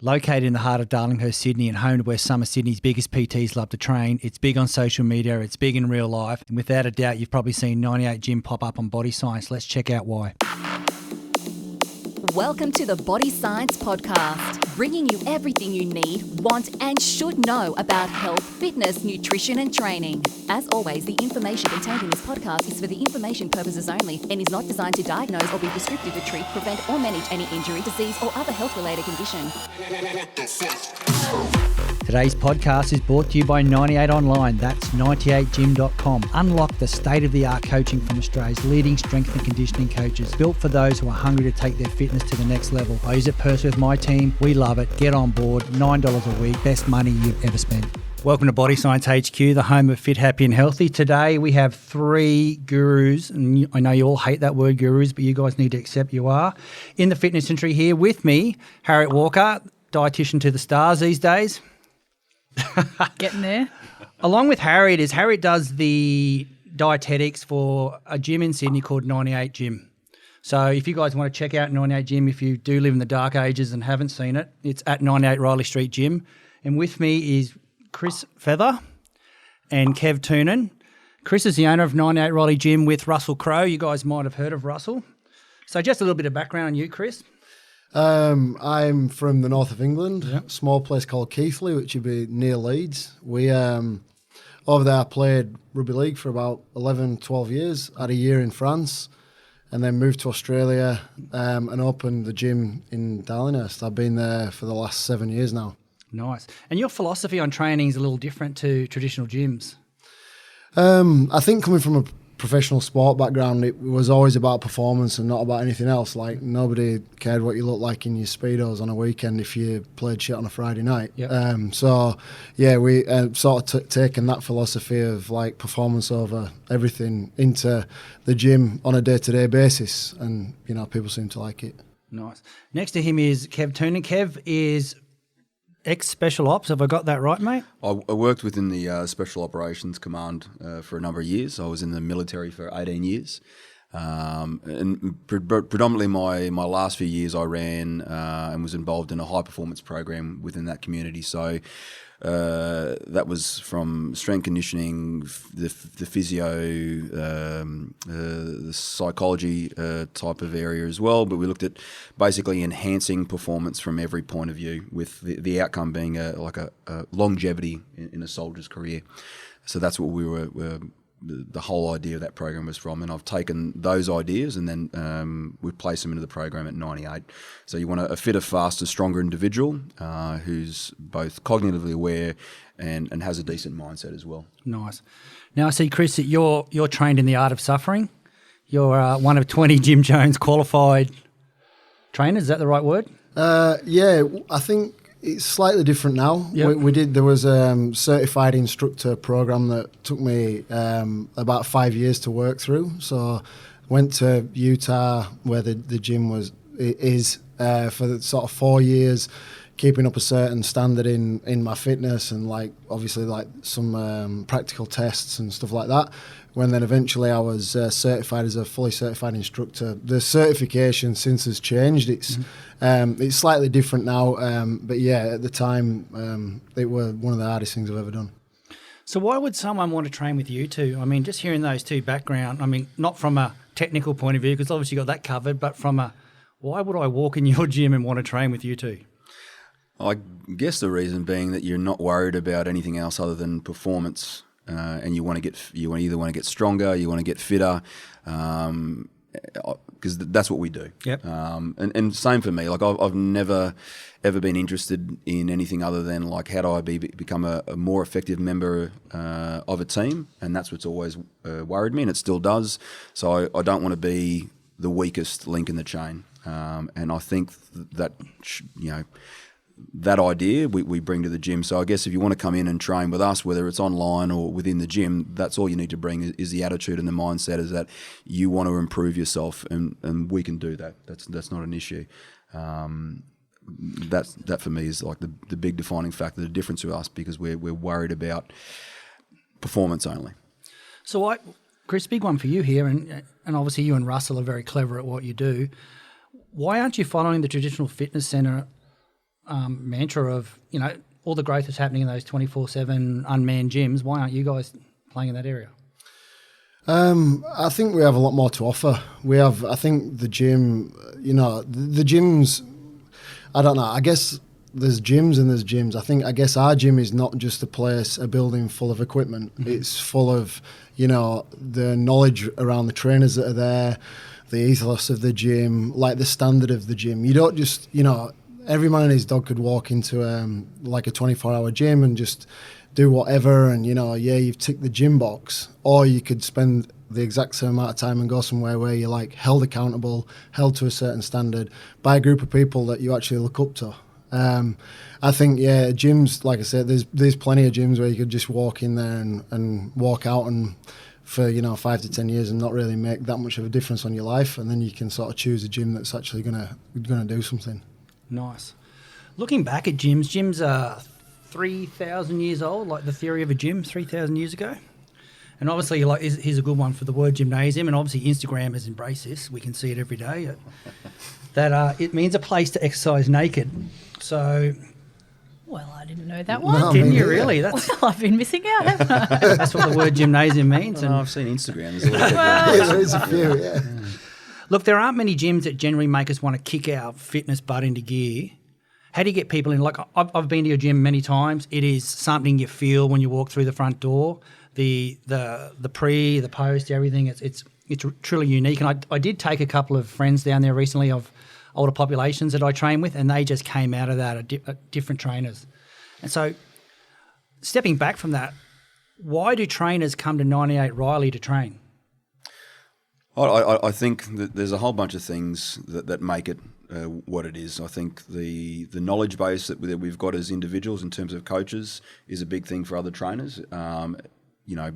Located in the heart of Darlinghurst, Sydney, and home to where some of Sydney's biggest PTs love to train, it's big on social media, it's big in real life, and without a doubt, you've probably seen 98 Gym pop up on Body Science. Let's check out why. Welcome to the Body Science Podcast, bringing you everything you need, want, and should know about health, fitness, nutrition, and training. As always, the information contained in this podcast is for the information purposes only and is not designed to diagnose or be prescriptive to treat, prevent, or manage any injury, disease, or other health-related condition. Today's podcast is brought to you by 98 Online. That's 98gym.com. Unlock the state-of-the-art coaching from Australia's leading strength and conditioning coaches, built for those who are hungry to take their fitness to the next level. I use it personally with my team. We love it. Get on board. $9 a week. Best money you've ever spent. Welcome to Body Science HQ, the home of fit, happy and healthy. Today we have three gurus, and I know you all hate that word gurus, but you guys need to accept you are, in the fitness industry. Here with me, Harriet Walker, dietitian to the stars these days. Getting there. Along with Harriet does the dietetics for a gym in Sydney called 98 Gym. So if you guys want to check out 98 Gym, if you do live in the dark ages and haven't seen it, it's at 98 Riley Street Gym. And with me is Chris Feather and Kev Toonan. Chris is the owner of 98 Riley Gym with Russell Crowe. You guys might have heard of Russell. So just a little bit of background on you, Chris. I'm from the north of England, Yep. small place called Keighley, which would be near Leeds. We over there I played rugby league for about 11, 12 years, had a year in France, and then moved to Australia and opened the gym in Darlinghurst. I've been there for the last 7 years now. Nice. And your philosophy on training is a little different to traditional gyms. I think coming from a professional sport background, it was always about performance and not about anything else. Like, nobody cared what you looked like in your Speedos on a weekend if you played shit on a Friday night. Yep. So yeah, we sort of taken that philosophy of like performance over everything into the gym on a day-to-day basis, and you know, people seem to like it. Nice. Next to him is Kev Toonan. Kev is ex-Special Ops. Have I got that right, mate? I worked within the Special Operations Command for a number of years. I was in the military for 18 years. And predominantly my last few years I ran and was involved in a high-performance program within that community. So that was from strength conditioning, the physio, the psychology type of area as well. But we looked at basically enhancing performance from every point of view, with the outcome being a longevity in a soldier's career. So that's what we were the whole idea of that program was from, and I've taken those ideas and then we placed them into the program at 98. So you want a fitter, faster, stronger individual who's both cognitively aware and has a decent mindset as well. Nice. Now I see, Chris, that you're trained in the art of suffering. You're one of 20 Jim Jones qualified trainers. Is that the right word? Yeah, I think it's slightly different now. Yep. There was a certified instructor program that took me about 5 years to work through. So went to Utah, where the gym is for the sort of 4 years, keeping up a certain standard in my fitness, and like obviously like some practical tests and stuff like that. When then eventually I was certified as a fully certified instructor. The certification since has changed. It's slightly different now, but yeah, at the time it was one of the hardest things I've ever done. So why would someone want to train with you two? I mean, just hearing those two background, I mean, not from a technical point of view, because obviously you got that covered, but from a, why would I walk in your gym and want to train with you two? I guess the reason being that you're not worried about anything else other than performance. And you either want to get stronger, you want to get fitter, because that's what we do. Yep. And same for me. Like I've never ever been interested in anything other than like how do I become a more effective member of a team, and that's what's always worried me, and it still does. So I don't want to be the weakest link in the chain, and I think that that idea we bring to the gym. So I guess if you want to come in and train with us, whether it's online or within the gym, that's all you need to bring is the attitude and the mindset is that you want to improve yourself, and we can do that. That's not an issue. That for me is like the big defining factor, the difference to us, because we're worried about performance only. So Chris, big one for you here, and obviously you and Russell are very clever at what you do. Why aren't you following the traditional fitness centre mantra of, all the growth that's happening in those 24/7 unmanned gyms. Why aren't you guys playing in that area? I think we have a lot more to offer. I think the gym, the gyms, I don't know, I guess there's gyms and there's gyms. I guess our gym is not just a building full of equipment. Mm-hmm. It's full of, the knowledge around the trainers that are there, the ethos of the gym, like the standard of the gym. You don't just, every man and his dog could walk into like a 24-hour gym and just do whatever, and you've ticked the gym box, or you could spend the exact same amount of time and go somewhere where you're like held accountable, held to a certain standard by a group of people that you actually look up to. I think gyms, like I said, there's plenty of gyms where you could just walk in there and walk out and for 5 to 10 years and not really make that much of a difference on your life, and then you can sort of choose a gym that's actually gonna do something. Nice. Looking back at gyms are 3,000 years old, like the theory of a gym 3,000 years ago. And obviously, here's a good one for the word gymnasium, and obviously Instagram has embraced this. We can see it every day. That it means a place to exercise naked. So... Well, I didn't know that one. No, Didn't you really? Well, I've been missing out, haven't I? That's what the word gymnasium means. I've seen Instagram. There's a lot of There is a few, yeah. Look, there aren't many gyms that generally make us want to kick our fitness butt into gear. How do you get people in? Like, I've been to your gym many times. It is something you feel when you walk through the front door. The pre, the post, everything. It's truly unique. And I did take a couple of friends down there recently of older populations that I train with, and they just came out of that different trainers. And so, stepping back from that, why do trainers come to 98 Riley to train? I think that there's a whole bunch of things that make it what it is. I think the knowledge base that we've got as individuals in terms of coaches is a big thing for other trainers.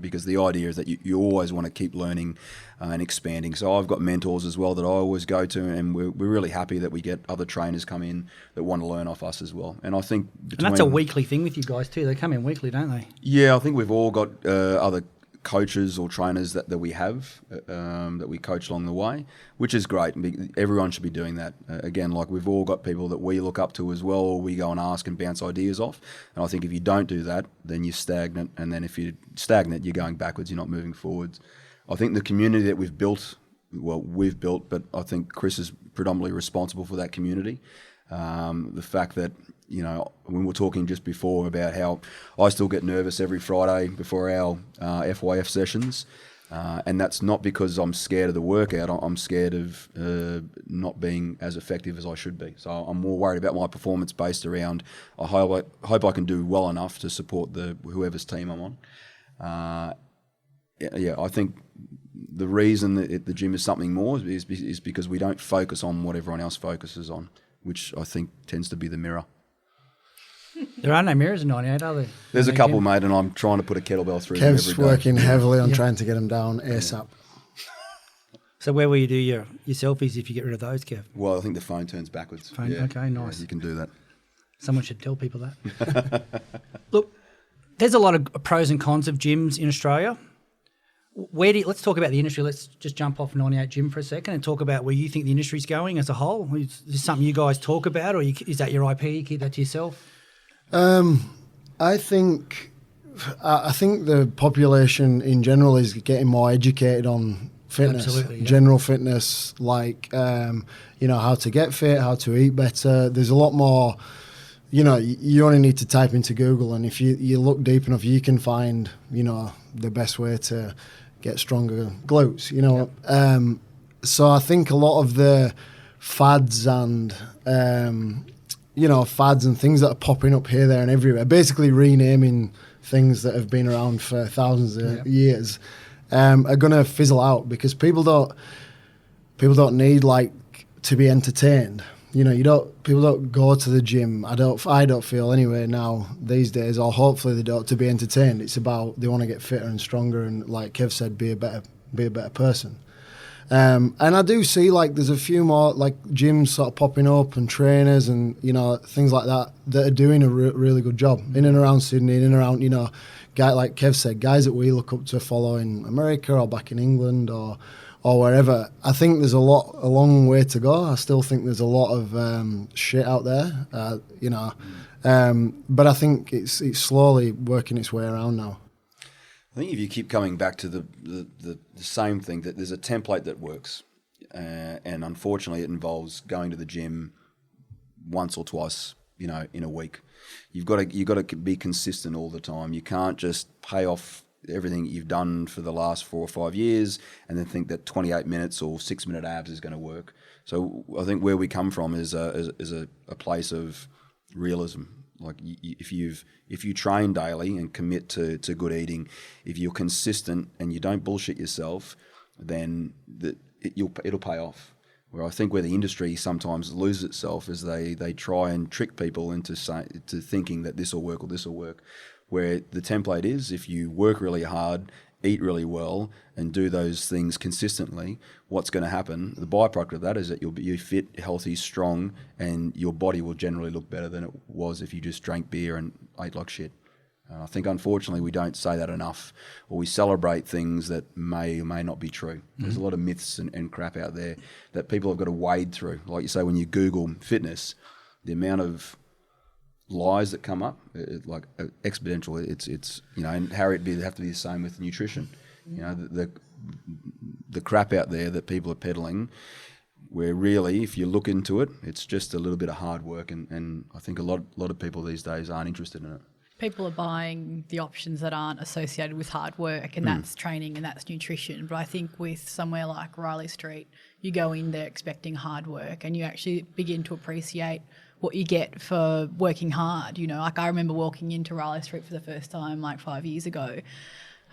Because the idea is that you always want to keep learning and expanding. So I've got mentors as well that I always go to, and we're really happy that we get other trainers come in that want to learn off us as well. And I think and that's a weekly thing with you guys too. They come in weekly, don't they? Yeah, I think we've all got other coaches or trainers that we have that we coach along the way, which is great. Everyone should be doing that. Again, like we've all got people that we look up to as well, or we go and ask and bounce ideas off. And I think if you don't do that, then you're stagnant. And then if you're stagnant, you're going backwards, you're not moving forwards. I think the community that we've built, but I think Chris is predominantly responsible for that community. The fact that, when we were talking just before about how I still get nervous every Friday before our FYF sessions, and that's not because I'm scared of the workout. I'm scared of not being as effective as I should be. So I'm more worried about my performance based around I hope I can do well enough to support whoever's team I'm on. I think the reason that the gym is something more is because we don't focus on what everyone else focuses on, which I think tends to be the mirror. There are no mirrors in 98, are there? There's a couple, mate, and I'm trying to put a kettlebell through them Kev's every day. working heavily on trying to get them down ASAP. So where will you do your selfies if you get rid of those, Kev? Well, I think the phone turns backwards. Phone? Yeah. Okay, nice. Yeah, you can do that. Someone should tell people that. Look, there's a lot of pros and cons of gyms in Australia. Let's talk about the industry. Let's just jump off 98 Gym for a second and talk about where you think the industry's going as a whole. Is this something you guys talk about, or is that your IP? You keep that to yourself? I think the population in general is getting more educated on fitness, Absolutely, yeah. General fitness, like how to get fit, how to eat better. There's a lot more. You only need to type into Google, and if you look deep enough, you can find the best way to get stronger glutes. Yep. So I think a lot of the fads and fads and things that are popping up here, there, and everywhere, basically renaming things that have been around for thousands of years, are going to fizzle out because people don't need to be entertained. People don't go to the gym. I don't feel anyway now these days, or hopefully they don't, to be entertained. It's about they want to get fitter and stronger, and like Kev said, be a better person. And I do see there's a few more gyms sort of popping up and trainers and things like that are doing a really good job in and around Sydney, in and around like Kev said, guys that we look up to follow in America or back in England or or wherever. I think there's a long way to go. I still think there's a lot of shit out there, you know. But I think it's slowly working its way around now. I think if you keep coming back to the same thing, that there's a template that works, and unfortunately it involves going to the gym once or twice, you know, in a week. You've got to be consistent all the time. You can't just pay off everything you've done for the last 4 or 5 years and then think that 28 minutes or 6-minute abs is going to work. So I think where we come from is a place of realism. Like if you train daily and commit to good eating, if you're consistent and you don't bullshit yourself, then it'll pay off. Where I think where the industry sometimes loses itself is they try and trick people into thinking that this will work or this will work. Where the template is, if you work really hard, eat really well, and do those things consistently, what's going to happen? The byproduct of that is that you'll be fit, healthy, strong, and your body will generally look better than it was if you just drank beer and ate like shit. I think, unfortunately, we don't say that enough, or we celebrate things that may or may not be true. There's a lot of myths and crap out there that people have got to wade through. Like you say, when you Google fitness, the amount of lies that come up, like exponential. It's you know, and Harry, it'd have to be the same with nutrition. You know, the crap out there that people are peddling, where really, if you look into it, it's just a little bit of hard work, and I think a lot of people these days aren't interested in it. People are buying the options that aren't associated with hard work, and that's training and that's nutrition. But I think with somewhere like Riley Street, you go in there expecting hard work and you actually begin to appreciate what you get for working hard. You know, like I remember walking into Riley Street for the first time like 5 years ago,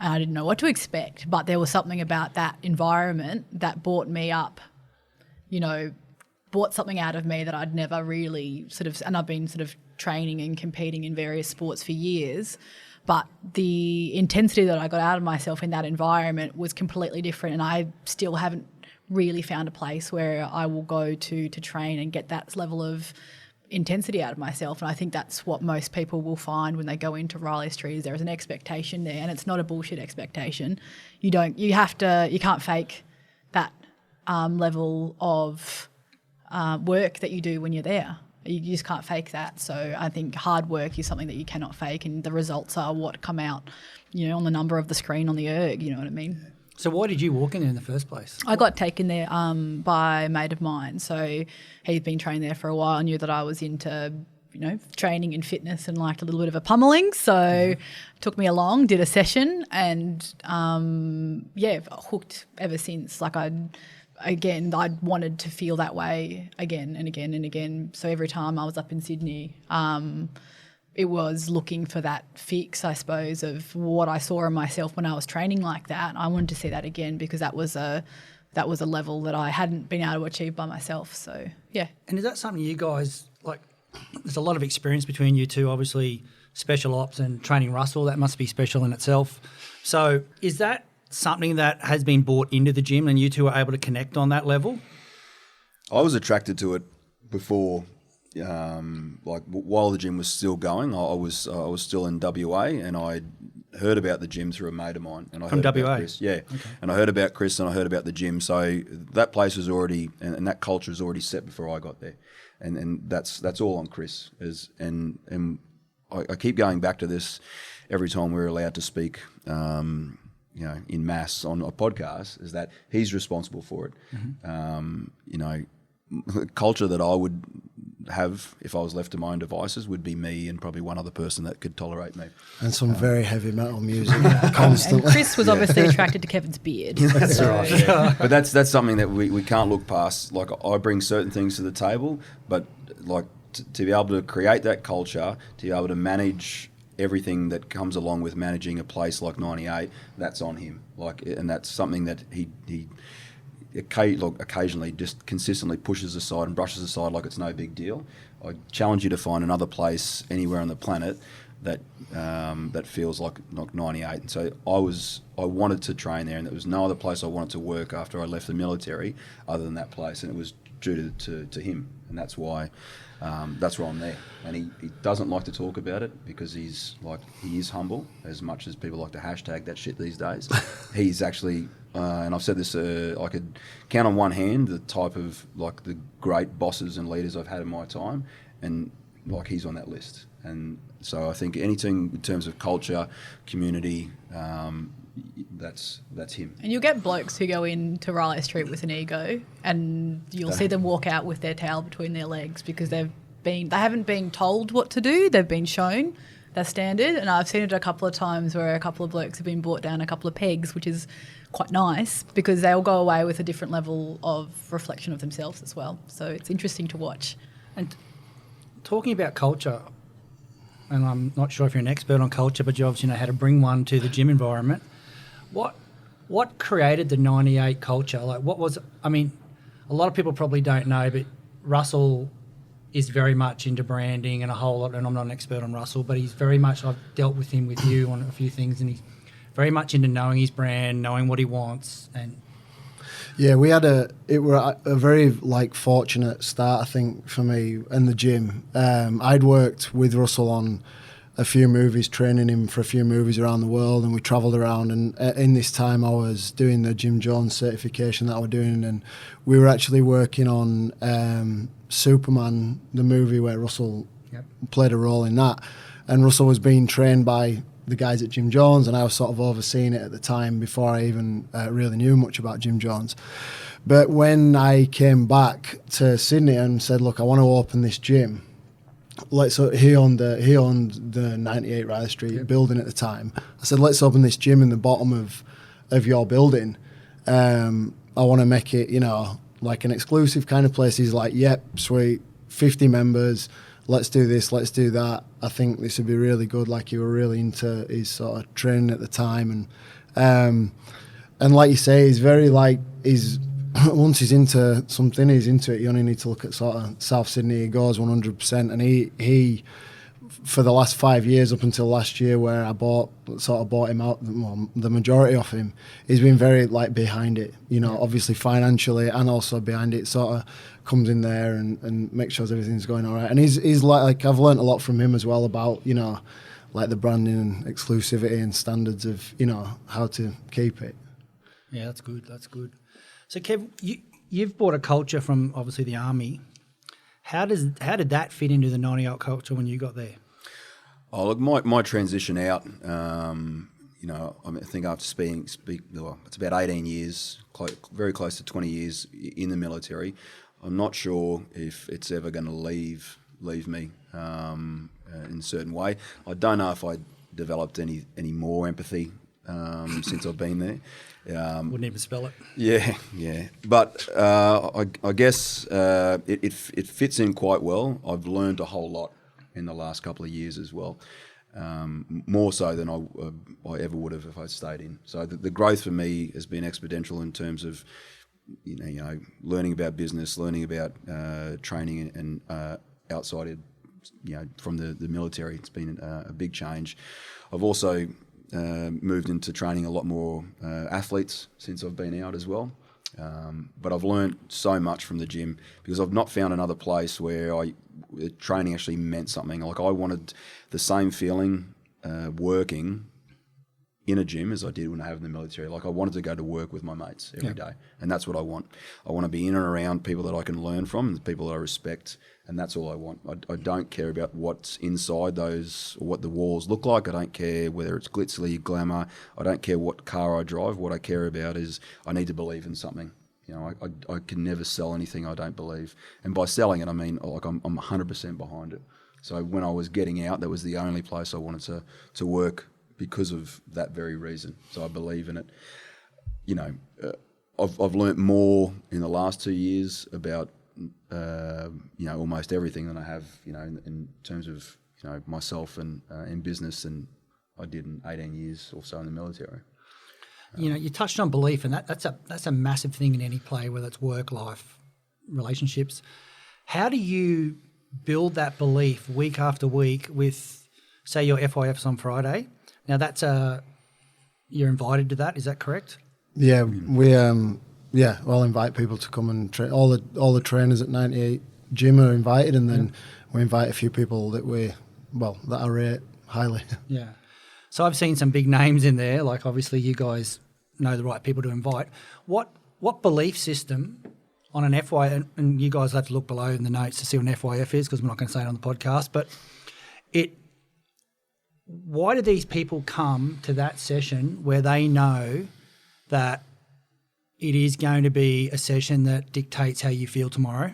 and I didn't know what to expect, but there was something about that environment that brought me up, you know, brought something out of me that I'd never really and I've been training and competing in various sports for years, but the intensity that I got out of myself in that environment was completely different, and I still haven't really found a place where I will go to train and get that level of intensity out of myself. And I think that's what most people will find when they go into Riley Street, is there is an expectation there, and it's not a bullshit expectation. You can't fake that level of work that you do when you're there. You just can't fake that. So I think hard work is something that you cannot fake, and the results are what come out, you know, on the number of the screen on the erg, you know what I mean? So why did you walk in there in the first place? I got taken there by a mate of mine. So he'd been training there for a while, knew that I was into, you know, training and fitness and liked a little bit of a pummeling. So took me along, did a session, and hooked ever since. Like I'd wanted to feel that way again and again and again. So every time I was up in Sydney, it was looking for that fix, I suppose, of what I saw in myself when I was training like that. I wanted to see that again, because that was a level that I hadn't been able to achieve by myself. So, yeah. And is that something you guys, like, there's a lot of experience between you two, obviously special ops and training Russell, that must be special in itself. So is that something that has been brought into the gym and you two are able to connect on that level? I was attracted to it before, while the gym was still going. I was still in WA, and I heard about the gym through a mate of mine. And I heard WA? about Chris. Yeah. Okay. And I heard about Chris and I heard about the gym. So that place was already, and that culture was already set before I got there. And that's all on Chris. And I keep going back to this every time we're allowed to speak, you know, in mass on a podcast, is that he's responsible for it. Mm-hmm. You know, the culture that I would have if I was left to my own devices would be me and probably one other person that could tolerate me. And some very heavy metal music constantly. And Chris was obviously attracted to Kevin's beard. That's right. Yeah. But that's something that we can't look past. Like, I bring certain things to the table, but like to be able to create that culture, to be able to manage everything that comes along with managing a place like 98, that's on him. Like, and that's something that he occasionally just consistently pushes aside and brushes aside like it's no big deal. I challenge you to find another place anywhere on the planet that that feels like 98. And so I wanted to train there, and there was no other place I wanted to work after I left the military other than that place, and it was due to him. and that's why I'm there. And he doesn't like to talk about it because he is humble, as much as people like to hashtag that shit these days. He's actually, and I've said this, I could count on one hand the type of like the great bosses and leaders I've had in my time, and like he's on that list. And so I think anything in terms of culture, community, that's him. And you'll get blokes who go into Raleigh Street with an ego, and you'll see them walk out with their tail between their legs because they haven't been told what to do, they've been shown their standard. And I've seen it a couple of times where a couple of blokes have been brought down a couple of pegs, which is quite nice because they'll go away with a different level of reflection of themselves as well. So it's interesting to watch. And talking about culture, and I'm not sure if you're an expert on culture, but you obviously know how to bring one to the gym environment. What created the 98 culture? Like, what was? I mean, a lot of people probably don't know, but Russell is very much into branding and a whole lot. And I'm not an expert on Russell, but he's very much. I've dealt with him with you on a few things, and he's very much into knowing his brand, knowing what he wants, and. Yeah, we had a very like fortunate start, I think, for me in the gym. I'd worked with Russell on a few movies, training him for a few movies around the world, and we travelled around. And in this time, I was doing the Jim Jones certification that I was doing, and we were actually working on Superman, the movie where Russell played a role in that. And Russell was being trained by the guys at Jim Jones, and I was sort of overseeing it at the time before I even really knew much about Jim Jones. But when I came back to Sydney and said, look, I want to open this gym, he owned the 98 Raleigh Street building at the time. I said, let's open this gym in the bottom of your building. I want to make it, like an exclusive kind of place. He's like, yep, sweet, 50 members, let's do this, let's do that. I think this would be really good. Like, you were really into his sort of training at the time. And like you say, he's very like, once he's into something, he's into it. You only need to look at sort of South Sydney. He goes 100%. And he for the last 5 years, up until last year where I bought him out, well, the majority of him, he's been very like behind it, obviously financially, and also behind it, sort of comes in there and makes sure everything's going all right. And he's like I've learned a lot from him as well about, like the branding and exclusivity and standards of, how to keep it. Yeah, that's good. So Kev, you've brought a culture from obviously the army. How did that fit into the 98 culture when you got there? Oh, look, my transition out, I think after it's about 18 years, very close to 20 years in the military. I'm not sure if it's ever going to leave me in a certain way. I don't know if I developed any more empathy since I've been there. Wouldn't even spell it. Yeah. But I guess it fits in quite well. I've learned a whole lot in the last couple of years as well, more so than I ever would have if I stayed in. So the growth for me has been exponential in terms of learning about business, learning about training and outside from the military. It's been a big change. I've also moved into training a lot more athletes since I've been out as well. But I've learned so much from the gym because I've not found another place where training actually meant something. Like, I wanted the same feeling working in a gym as I did when I have in the military. Like, I wanted to go to work with my mates every day, and that's what I want. I want to be in and around people that I can learn from and people that I respect, and that's all I want. I don't care about what's inside those or what the walls look like. I don't care whether it's glitzy, glamour. I don't care what car I drive. What I care about is I need to believe in something. I can never sell anything I don't believe. And by selling it, I mean, like, I'm 100% behind it. So when I was getting out, that was the only place I wanted to work because of that very reason. So I believe in it. I've learnt more in the last 2 years about almost everything than I have in terms of myself and in business than I did in 18 years or so in the military. You touched on belief, and that's a massive thing in any play, whether it's work, life, relationships. How do you build that belief week after week with, say, your FYFs on Friday? Now you're invited to that. Is that correct? Yeah, we I'll invite people to come and train. All the trainers at 98 gym are invited, and then we invite a few people that I rate highly. Yeah. So I've seen some big names in there. Like obviously you guys know the right people to invite. What belief system on an FY, and you guys have to look below in the notes to see what an FYF is because we're not going to say it on the podcast, but why do these people come to that session where they know that it is going to be a session that dictates how you feel tomorrow?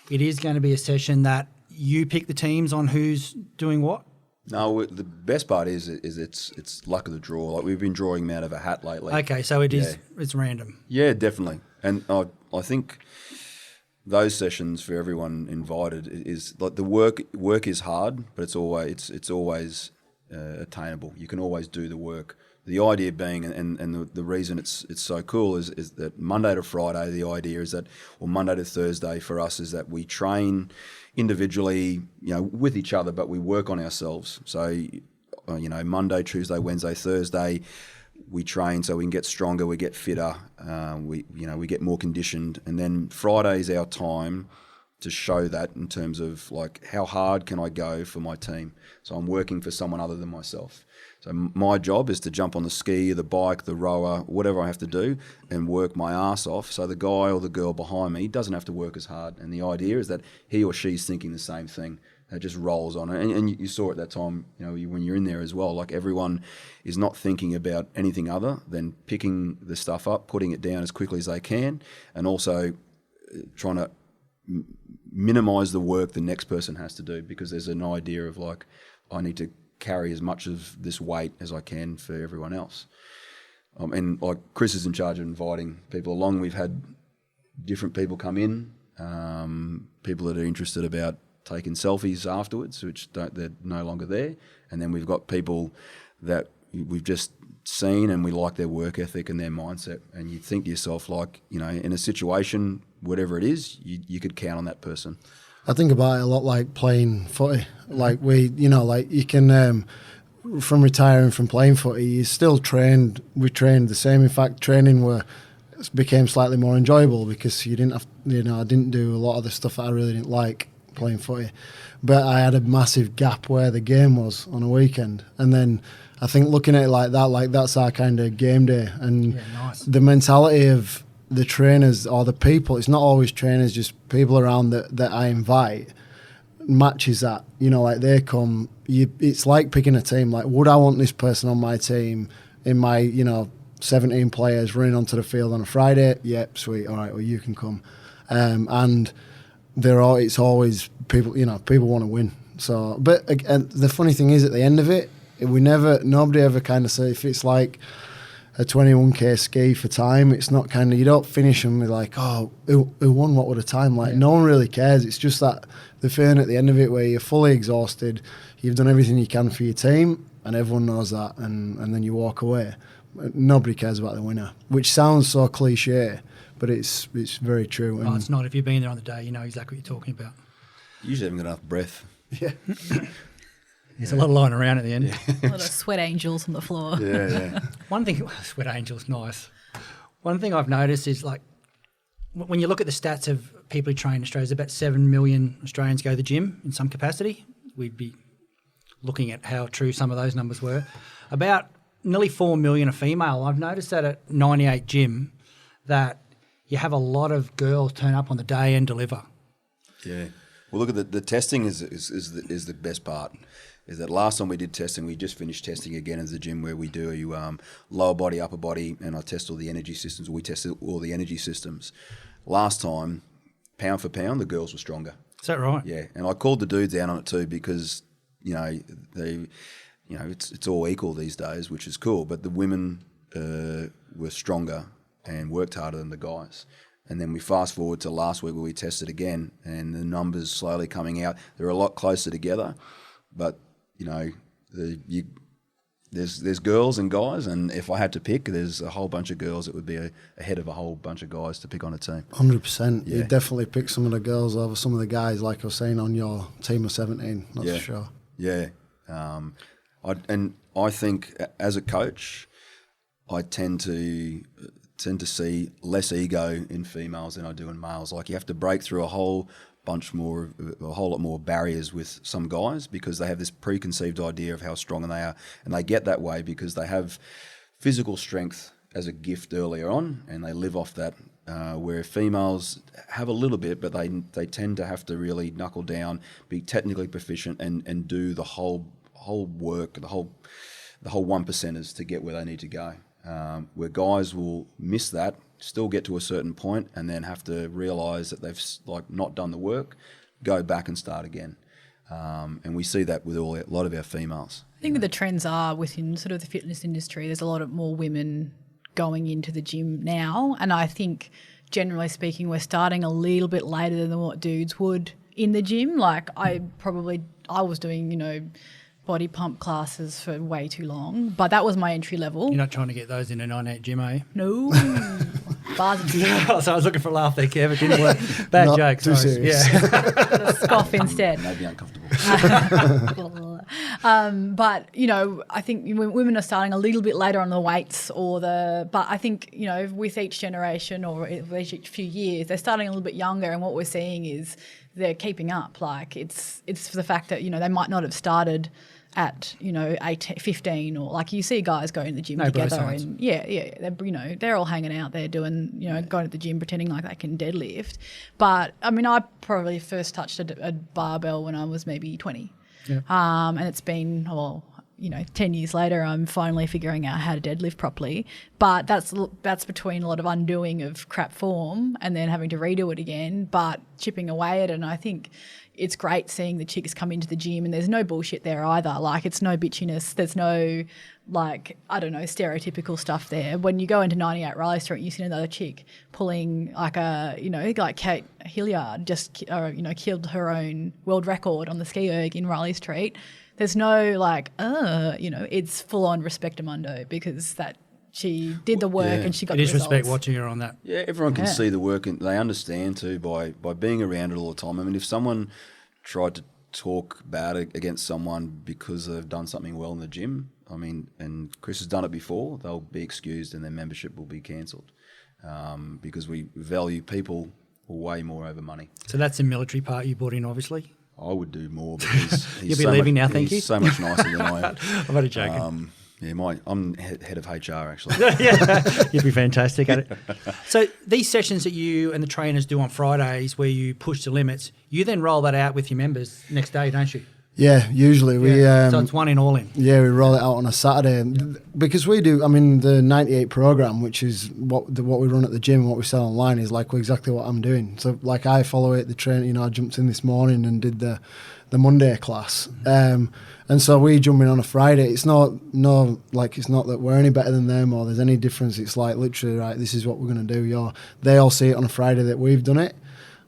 It is going to be a session that you pick the teams on who's doing what? No, the best part is it's luck of the draw. Like we've been drawing them out of a hat lately. Okay, so it's random. Yeah, definitely. And I think those sessions for everyone invited is like the work is hard, but it's always attainable. You can always do the work. The idea being, and the reason it's so cool is that Monday to Friday, the idea is that, or Monday to Thursday for us is that we train individually, with each other, but we work on ourselves. So, Monday, Tuesday, Wednesday, Thursday, we train so we can get stronger, we get fitter, we get more conditioned, and then Friday is our time to show that in terms of like how hard can I go for my team. So I'm working for someone other than myself. So my job is to jump on the ski, the bike, the rower, whatever I have to do, and work my ass off so the guy or the girl behind me doesn't have to work as hard. And the idea is that he or she's thinking the same thing. It just rolls on. And you saw at that time, when you're in there as well, like everyone is not thinking about anything other than picking the stuff up, putting it down as quickly as they can, and also trying to minimise the work the next person has to do, because there's an idea of like, I need to carry as much of this weight as I can for everyone else. And like Chris is in charge of inviting people along. We've had different people come in, people that are interested about taking selfies afterwards, which they're no longer there. And then we've got people that we've just seen and we like their work ethic and their mindset. And you think to yourself, like, in a situation, whatever it is, you could count on that person. I think about it a lot like playing footy. Like you can, from retiring from playing footy, you still trained. We trained the same. In fact, training became slightly more enjoyable because you didn't have, I didn't do a lot of the stuff that I really didn't like playing footy. But I had a massive gap where the game was on a weekend. And then I think looking at it like that, like that's our kind of game day. And the mentality of the trainers or the people, it's not always trainers, just people around that I invite, matches that. Like they come, it's like picking a team. Like, would I want this person on my team in my, 17 players running onto the field on a Friday? Yep, sweet. All right, well, you can come. And it's always people, people want to win. So, but and the funny thing is, at the end of it, nobody ever kind of say, if it's like a 21k ski for time, it's not kind of, you don't finish them with like, oh, who won, what would a time? Like, no one really cares. It's just that the feeling at the end of it where you're fully exhausted, you've done everything you can for your team, and everyone knows that, and then you walk away. Nobody cares about the winner, which sounds so cliche, but it's very true. Oh, it's not. If you've been there on the day, you know exactly what you're talking about. You usually haven't got enough breath. Yeah. There's a lot of lying around at the end. A lot of sweat angels on the floor. Yeah. One thing, sweat angels, nice. One thing I've noticed is like when you look at the stats of people who train in Australia, there's about 7 million Australians go to the gym in some capacity. We'd be looking at how true some of those numbers were. About nearly 4 million are female. I've noticed that at 98 Gym that you have a lot of girls turn up on the day and deliver. Yeah. Well, look at the testing is the best part. Is that last time we did testing, we just finished testing again as a gym where we do lower body, upper body, and I test all the energy systems. We tested all the energy systems. Last time, pound for pound, the girls were stronger. Is that right? Yeah, and I called the dudes out on it too because it's all equal these days, which is cool. But the women were stronger and worked harder than the guys. And then we fast forward to last week where we tested again, and the numbers slowly coming out. They're a lot closer together, but there's girls and guys, and if I had to pick, there's a whole bunch of girls that would be ahead of a whole bunch of guys to pick on a team. 100%. Yeah. You'd definitely pick some of the girls over some of the guys, like I was saying, on your team of 17, that's for sure. Yeah. I think as a coach, I tend to see less ego in females than I do in males. Like, you have to break through a whole whole lot more barriers with some guys because they have this preconceived idea of how strong they are, and they get that way because they have physical strength as a gift earlier on, and they live off that. Where females have a little bit, but they tend to have to really knuckle down, be technically proficient, and do the whole work, the whole 1%ers to get where they need to go. Where guys will miss that, still get to a certain point, and then have to realise that they've not done the work, go back and start again. And we see that with a lot of our females. I think that the trends are within sort of the fitness industry. There's a lot of more women going into the gym now, and I think generally speaking we're starting a little bit later than what dudes would in the gym. Like I was doing body pump classes for way too long, but that was my entry level. You're not trying to get those in a 98 gym, are you? No. Bars and So I was looking for a laugh there, Kev. It didn't work. Bad joke. Too Sorry. serious. yeah. Scoff instead. Maybe uncomfortable. But I think women are starting a little bit later on the weights but I think with each generation or with each few years they're starting a little bit younger, and what we're seeing is they're keeping up. Like it's for the fact that they might not have started at 18, 15, or like you see guys going to the gym together, and they're all hanging out there doing going to the gym pretending like they can deadlift. But I mean, I probably first touched a barbell when I was maybe 20. Yeah. And it's been 10 years later, I'm finally figuring out how to deadlift properly. But that's between a lot of undoing of crap form and then having to redo it again, but chipping away at it. And I think it's great seeing the chicks come into the gym, and there's no bullshit there either. Like, it's no bitchiness. There's no, stereotypical stuff there. When you go into 98 Riley Street, you see another chick pulling like Kate Hilliard killed her own world record on the ski erg in Riley Street. There's no it's full on respectamundo because that she did the work and she got the results. It is respect watching her on that. Yeah, everyone can see the work, and they understand too by being around it all the time. I mean, if someone tried to talk bad against someone because they've done something well in the gym, I mean, and Chris has done it before, they'll be excused and their membership will be cancelled because we value people way more over money. So that's the military part you brought in, obviously. I would do more, but he's You'll be leaving now, thank you. He's so much nicer than I am. I'm only joking. I'm head of HR, actually. You'd be fantastic at it. So these sessions that you and the trainers do on Fridays where you push the limits, you then roll that out with your members next day, don't you? Yeah, usually we. So it's one in, all in. Yeah, we roll it out on a Saturday because we do. I mean, the 98 program, which is what we run at the gym and what we sell online, is like exactly what I'm doing. So like I follow it. The train, I jumped in this morning and did the Monday class, and so we jump in on a Friday. It's not that we're any better than them or there's any difference. It's like literally right. This is what we're going to do. They all see it on a Friday that we've done it.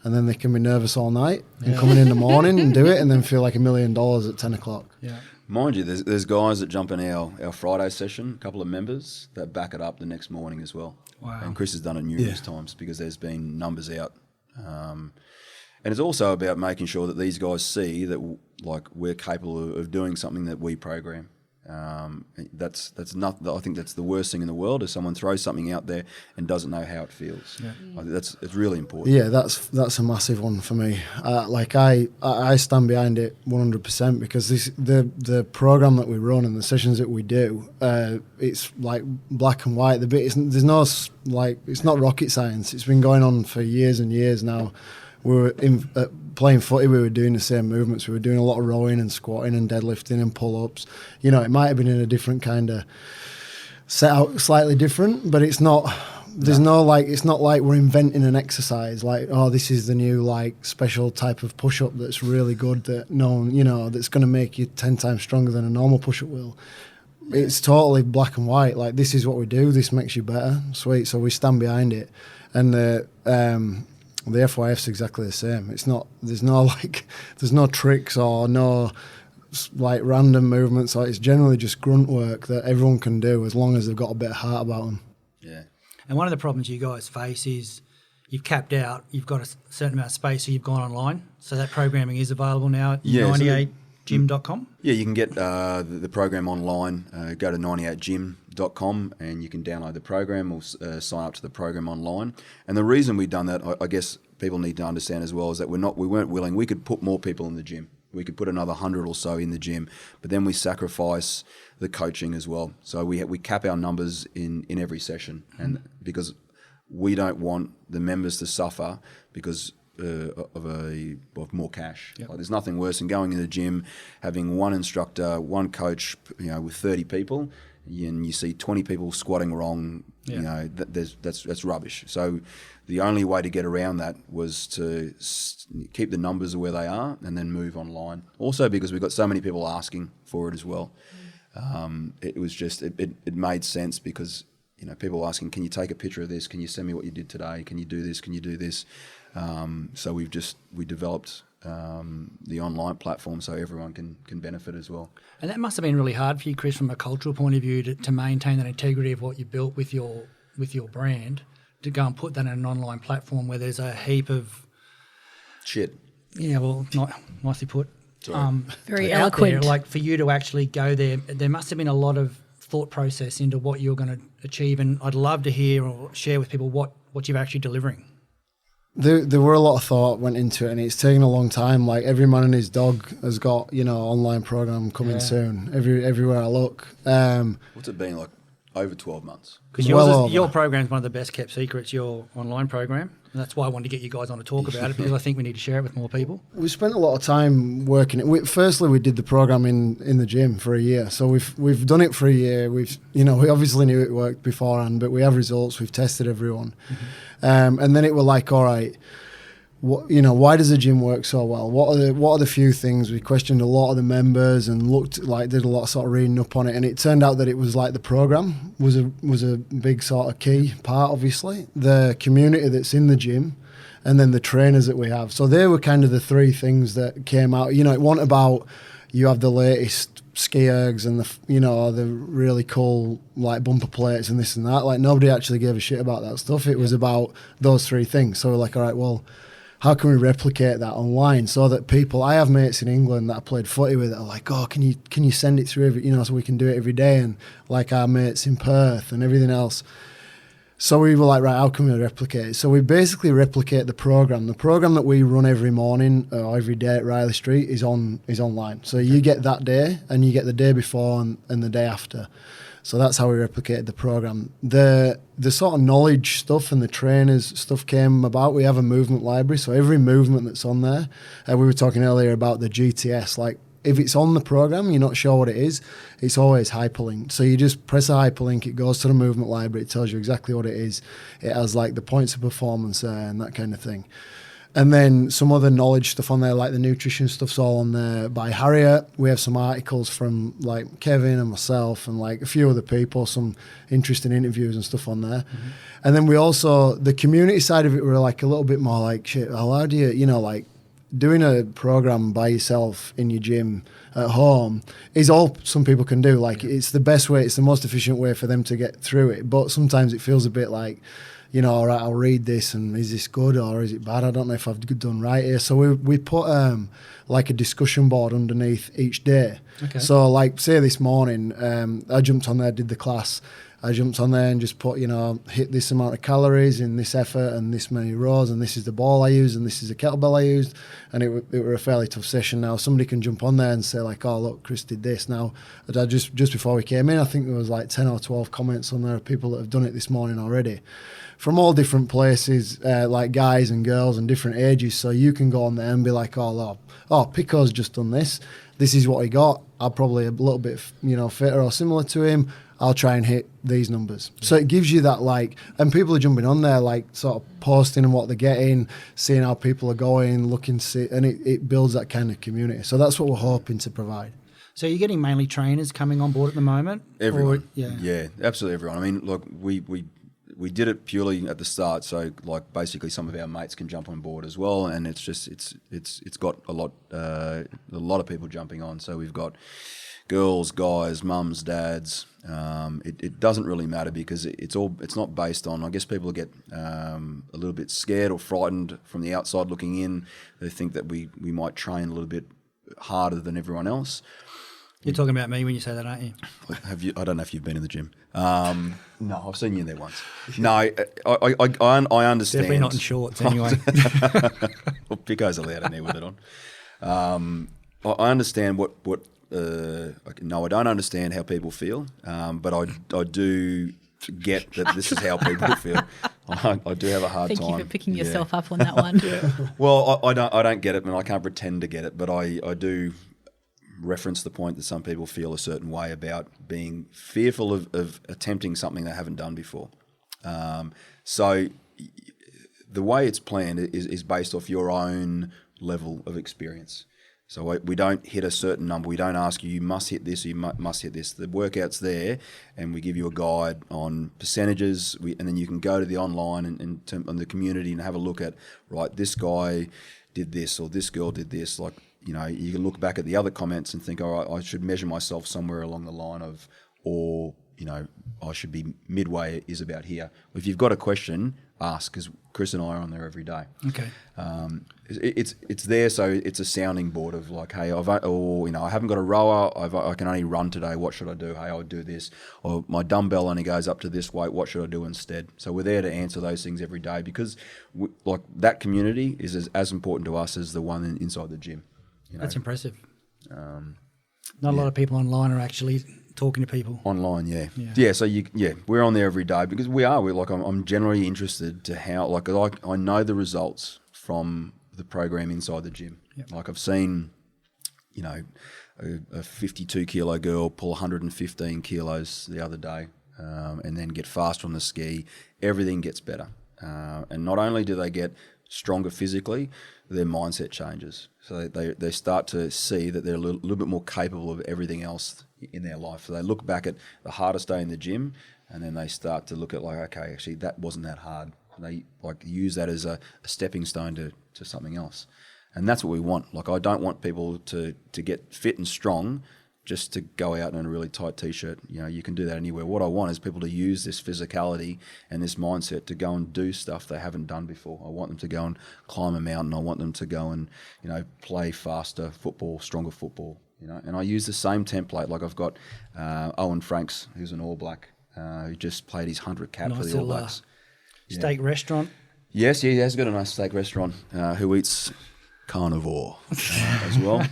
And then they can be nervous all night and come in the morning and do it and then feel like $1 million at 10 o'clock. Yeah. Mind you, there's guys that jump in our Friday session, a couple of members, that back it up the next morning as well. Wow. And Chris has done it numerous times because there's been numbers out. And it's also about making sure that these guys see that we're capable of doing something that we program. That's not. I think that's the worst thing in the world is someone throws something out there and doesn't know how it feels. Yeah. I think it's really important. Yeah, that's a massive one for me. I stand behind it 100% because the program that we run and the sessions that we do, it's like black and white. It's not rocket science. It's been going on for years and years now. We were playing footy, we were doing the same movements. We were doing a lot of rowing and squatting and deadlifting and pull-ups. It might have been in a different kind of set out, slightly different, but it's not. It's not like we're inventing an exercise like, oh, this is the new special type of push-up that's really good that that's going to make you 10 times stronger than a normal push-up will. It's totally black and white. Like, this is what we do. This makes you better. Sweet. So we stand behind it, and the FYF's exactly the same. There's no tricks or no random movements. It's generally just grunt work that everyone can do as long as they've got a bit of heart about them. Yeah. And one of the problems you guys face is you've capped out, you've got a certain amount of space, so you've gone online. So that programming is available now at 98gym.com? Yeah, you can get the program online. Go to 98gym.com and you can download the program or sign up to the program online. And the reason we've done that, I guess, people need to understand as well is that we weren't willing. We could put more people in the gym. We could put another 100 or so in the gym, but then we sacrifice the coaching as well. So we cap our numbers in every session, and because we don't want the members to suffer because of more cash. Yep. Like, there's nothing worse than going in the gym, having one instructor, one coach, with 30 people, and you see 20 people squatting wrong. Yeah. That's rubbish. So the only way to get around that was to keep the numbers where they are and then move online. Also because we've got so many people asking for it as well. It was just it made sense because people asking, can you take a picture of this? Can you send me what you did today? Can you do this? Can you do this? So we developed the online platform so everyone can benefit as well. And that must have been really hard for you, Chris, from a cultural point of view, to maintain that integrity of what you built with your brand, to go and put that in an online platform where there's a heap of shit. Yeah, well, not nicely put. Very out eloquent. there, like for you to actually go there, there must have been a lot of thought process into what you're going to achieve, and I'd love to hear or share with people what you're actually delivering. There were a lot of thought went into it, and it's taken a long time. Like every man and his dog has got online program coming soon. Everywhere I look. What's it been like? Over 12 months. Because your program is one of the best kept secrets, your online program. And that's why I wanted to get you guys on to talk about it, because I think we need to share it with more people. We spent a lot of time working it. Firstly, we did the program in the gym for a year. So we've done it for a year. We obviously knew it worked beforehand, but we have results. We've tested everyone. Mm-hmm. And then it was like, all right, why does the gym work so well? What are the few things? We questioned a lot of the members and did a lot of sort of reading up on it, and it turned out that it was like the program was a big sort of key part. Obviously, the community that's in the gym, and then the trainers that we have. So they were kind of the three things that came out. It wasn't about you have the latest ski ergs and the really cool like bumper plates and this and that. Like nobody actually gave a shit about that stuff. It was about those three things. So we're like, all right, well, how can we replicate that online so that people? I have mates in England that I played footy with that are like, oh, can you send it through so we can do it every day, and like our mates in Perth and everything else. So we were like, right, how can we replicate it? So we basically replicate the program. The program that we run every morning or every day at Riley Street is online. So you get that day, and you get the day before and the day after. So that's how we replicated the program. The sort of knowledge stuff and the trainers stuff came about. We have a movement library, so every movement that's on there. We were talking earlier about the GTS. Like if it's on the program, you're not sure what it is, it's always hyperlinked. So you just press a hyperlink, it goes to the movement library, it tells you exactly what it is. It has like the points of performance there and that kind of thing. And then some other knowledge stuff on there, like the nutrition stuff's all on there by Harriet. We have some articles from like Kevin and myself and like a few other people, some interesting interviews and stuff on there. Mm-hmm. And then we also, the community side of it, we're like a little bit more like, shit, how do you, like doing a program by yourself in your gym at home is all some people can do. Like it's the best way, it's the most efficient way for them to get through it. But sometimes it feels a bit like, all right, I'll read this and is this good or is it bad? I don't know if I've done right here. So we put like a discussion board underneath each day. Okay. So like say this morning, I jumped on there, did the class. I jumped on there and just put, hit this amount of calories in this effort and this many rows, and this is the ball I used and this is the kettlebell I used. And it were a fairly tough session. Now somebody can jump on there and say like, oh look, Chris did this. Now just before we came in, I think there was like 10 or 12 comments on there of people that have done it this morning already, from all different places, like guys and girls and different ages. So you can go on there and be like, oh Pico's just done this. This is what he got. I'm probably a little bit, fitter or similar to him. I'll try and hit these numbers. Yeah. So it gives you that and people are jumping on there, like sort of posting and what they're getting, seeing how people are going, looking, and it builds that kind of community. So that's what we're hoping to provide. So you're getting mainly trainers coming on board at the moment? Everyone. Yeah, absolutely everyone. I mean, look, we did it purely at the start, so like basically some of our mates can jump on board as well, and it's got a lot of people jumping on. So we've got girls, guys, mums, dads. It doesn't really matter because it's not based on. I guess people get a little bit scared or frightened from the outside looking in. They think that we might train a little bit harder than everyone else. You're talking about me when you say that, aren't you? Have you? I don't know if you've been in the gym. No, I've seen you in there once. No, I understand. Definitely not in shorts, anyway. Well, Pico's allowed in there with it on. I understand what. No, I don't understand how people feel, but I do get that this is how people feel. I do have a hard time. Thank you for picking yourself up on that one. Well, I don't get it, and I can't pretend to get it, but I do reference the point that some people feel a certain way about being fearful of attempting something they haven't done before. So the way it's planned is based off your own level of experience. So we don't hit a certain number. We don't ask you must hit this or you must hit this. The workout's there, and we give you a guide on percentages, and then you can go to the online and on the community and have a look at, right, this guy did this or this girl did this. Like, you know, you can look back at the other comments and think, all right, I should measure myself somewhere along the line of, or, you know, I should be midway is about here. If you've got a question, ask, because Chris and I are on there every day. Okay. It's there, so it's a sounding board of like, hey, I haven't got a rower, I can only run today. What should I do? Hey, I would do this. Or my dumbbell only goes up to this weight. What should I do instead? So we're there to answer those things every day, because like that community is as important to us as the one inside the gym. You know? That's impressive. Not a lot of people online are actually talking to people online. Yeah. So we're on there every day because I'm generally interested to how I know the results from the program inside the gym. Yep. Like I've seen, you know, a 52 kilo girl pull 115 kilos the other day, and then get faster on the ski. Everything gets better, and not only do they get stronger physically, their mindset changes. So they start to see that they're a little bit more capable of everything else in their life. So they look back at the hardest day in the gym, and then they start to look at like, okay, actually that wasn't that hard. And they like use that as a stepping stone to something else. And that's what we want. Like I don't want people to get fit and strong just to go out in a really tight t-shirt. You know, you can do that anywhere. What I want is people to use this physicality and this mindset to go and do stuff they haven't done before. I want them to go and climb a mountain. I want them to go and, you know, play faster football, stronger football, you know. And I use the same template. Like I've got Owen Franks, who's an All Black, who just played his 100 cap for the All Blacks. Steak restaurant. Yes, he has got a nice steak restaurant, who eats carnivore as well.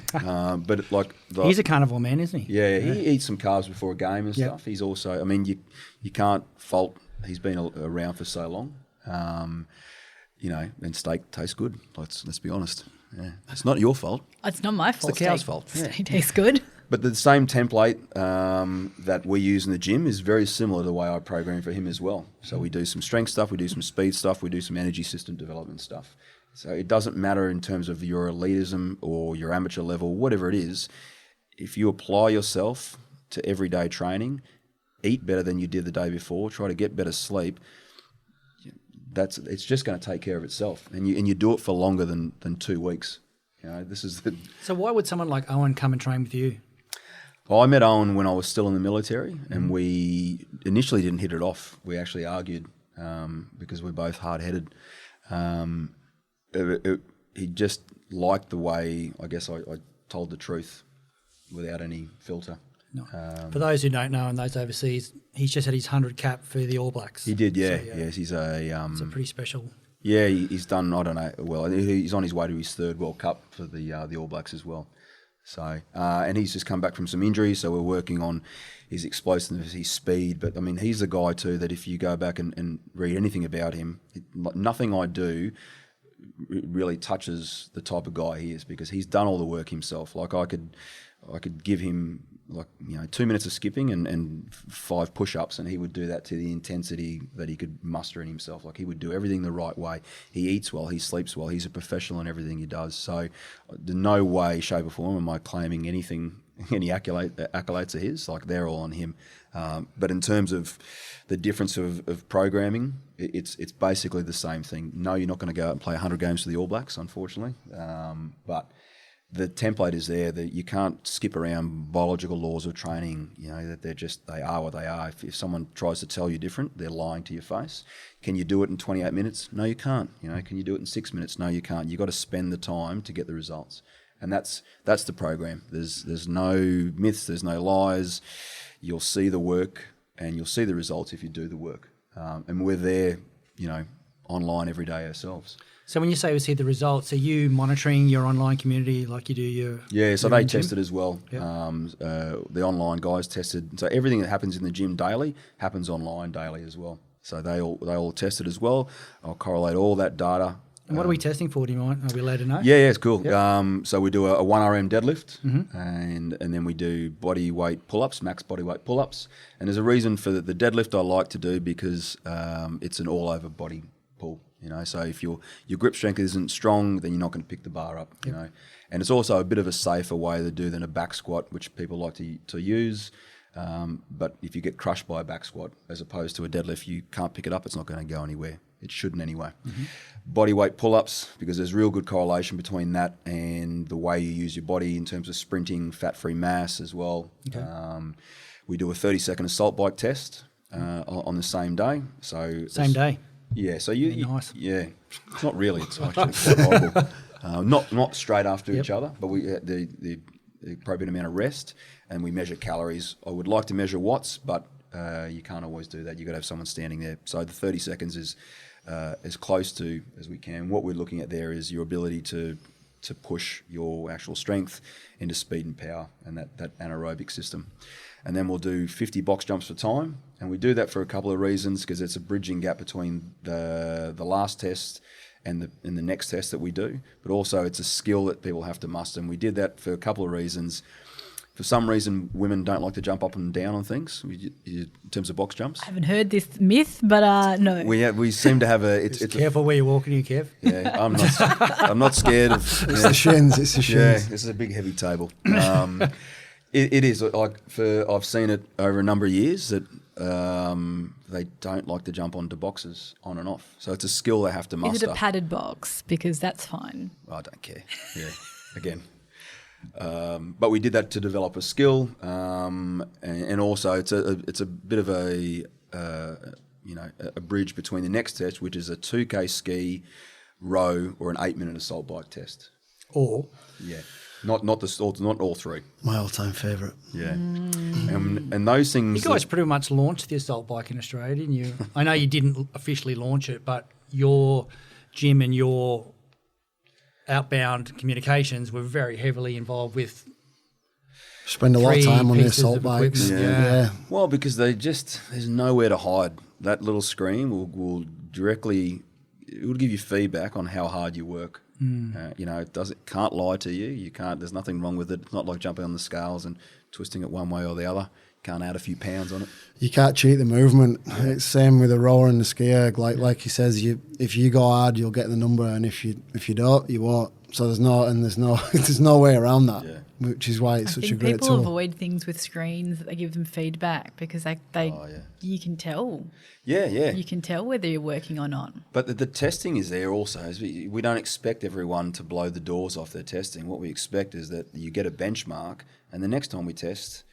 But like he's a carnivore man, isn't he? Yeah, he eats some carbs before a game and stuff. He's also, I mean, you can't fault. He's been around for so long, you know, and steak tastes good. Let's be honest. Yeah, it's not your fault. It's not my fault. It's the cow's fault. Steak tastes good. But the same template that we use in the gym is very similar to the way I program for him as well. So we do some strength stuff, we do some speed stuff, we do some energy system development stuff. So it doesn't matter in terms of your elitism or your amateur level, whatever it is. If you apply yourself to everyday training, eat better than you did the day before, try to get better sleep, it's just going to take care of itself. And you do it for longer than 2 weeks. You know, this is the. So why would someone like Owen come and train with you? I met Owen when I was still in the military, and we initially didn't hit it off. We actually argued because we're both hard-headed. He just liked the way, I guess, I told the truth without any filter. No. For those who don't know and those overseas, he's just had his 100 cap for the All Blacks. He did, yeah. So, yes, he's a... it's a pretty special... Yeah, he's done, I don't know, well, he's on his way to his third World Cup for the All Blacks as well. So, and he's just come back from some injuries, so we're working on his explosiveness, his speed. But, I mean, he's the guy, too, that if you go back and read anything about him, nothing I do really touches the type of guy he is, because he's done all the work himself. Like I could give him 2 minutes of skipping and 5 push-ups, and he would do that to the intensity that he could muster in himself. Like he would do everything the right way. He eats well, he sleeps well, he's a professional in everything he does. So in no way, shape or form am I claiming anything, any accolades of his. Like they're all on him. But in terms of the difference of programming, it's basically the same thing. No, you're not going to go out and play 100 games for the All Blacks, unfortunately. But the template is there that you can't skip around biological laws of training. You know that they are what they are. If someone tries to tell you different, they're lying to your face. Can you do it in 28 minutes? No, you can't. You know, can you do it in 6 minutes? No, you can't. You've got to spend the time to get the results. And that's the program. There's no myths, there's no lies. You'll see the work and you'll see the results if you do the work. And we're there, online every day ourselves. So when you say we see the results, are you monitoring your online community like you do your... Yeah, so your they own gym? tested as well. Yep. The online guys tested. So everything that happens in the gym daily happens online daily as well. So they all tested as well. I'll correlate all that data. And what are we testing for, do you mind? Are we allowed to know? Yeah, it's cool. Yep. So we do a 1RM deadlift, and then we do body weight pull-ups, max body weight pull-ups. And there's a reason for the deadlift I like to do because it's an all-over body pull. So if your grip strength isn't strong, then you're not going to pick the bar up. And it's also a bit of a safer way to do than a back squat, which people like to use. But if you get crushed by a back squat as opposed to a deadlift, you can't pick it up. It's not going to go anywhere. It shouldn't anyway. Body weight pull-ups, because there's real good correlation between that and the way you use your body in terms of sprinting, fat-free mass as well. Okay. We do a 30-second assault bike test on the same day. So Same day? Yeah. So nice. Yeah. It's not really. It's actually quite horrible. Not straight after each other, but we the appropriate amount of rest, and we measure calories. I would like to measure watts, but you can't always do that. You've got to have someone standing there. So the 30 seconds is as close to as we can. What we're looking at there is your ability to push your actual strength into speed and power and that anaerobic system. And then we'll do 50 box jumps for time. And we do that for a couple of reasons, because it's a bridging gap between the last test and the next test that we do. But also it's a skill that people have to master. And we did that for a couple of reasons. For some reason, women don't like to jump up and down on things in terms of box jumps. I haven't heard this myth, but no. We seem to have a... It's careful where you're walking, you Kev. Yeah, I'm not scared of... It's the shins. Yeah, this is a big heavy table. It is like I've seen it over a number of years that they don't like to jump onto boxes on and off. So it's a skill they have to master. Is it a padded box? Because that's fine. I don't care. Yeah, again. But we did that to develop a skill, and also it's a bit of a bridge between the next test, which is a 2K ski, row, or an 8-minute assault bike test. Or not all three. My all-time favourite. Yeah, and those things. You guys pretty much launched the assault bike in Australia, didn't you? I know you didn't officially launch it, but your gym and your outbound communications were very heavily involved with. Spend a lot of time on the assault bikes. Yeah. Well, because there's nowhere to hide. That little screen will directly, it will give you feedback on how hard you work. It can't lie to you. You can't. There's nothing wrong with it. It's not like jumping on the scales and twisting it one way or the other. You can't add a few pounds on it. You can't cheat the movement. Yeah. It's same with the rower and the ski erg. Like he says, if you go hard, you'll get the number, and if you don't, you won't. So there's no way around that. Yeah. Which is why it's such a great tool. People avoid things with screens that they give them feedback because you can tell. Yeah. You can tell whether you're working or not. But the testing is there also. We don't expect everyone to blow the doors off their testing. What we expect is that you get a benchmark, and the next time we test,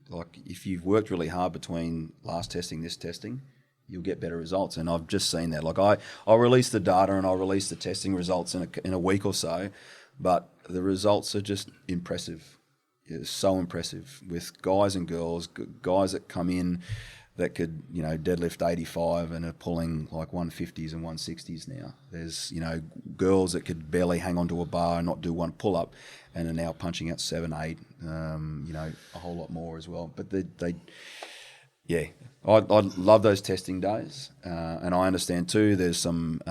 like if you've worked really hard between last testing, this testing, you'll get better results. And I've just seen that. Like I'll release the data and I'll release the testing results in a week or so, but the results are just impressive. It's so impressive with guys and girls, guys that come in that could, deadlift 85 and are pulling like 150s and 160s now. There's, girls that could barely hang onto a bar and not do one pull-up and are now punching out 7, 8, a whole lot more as well. But I love those testing days, and I understand too there's some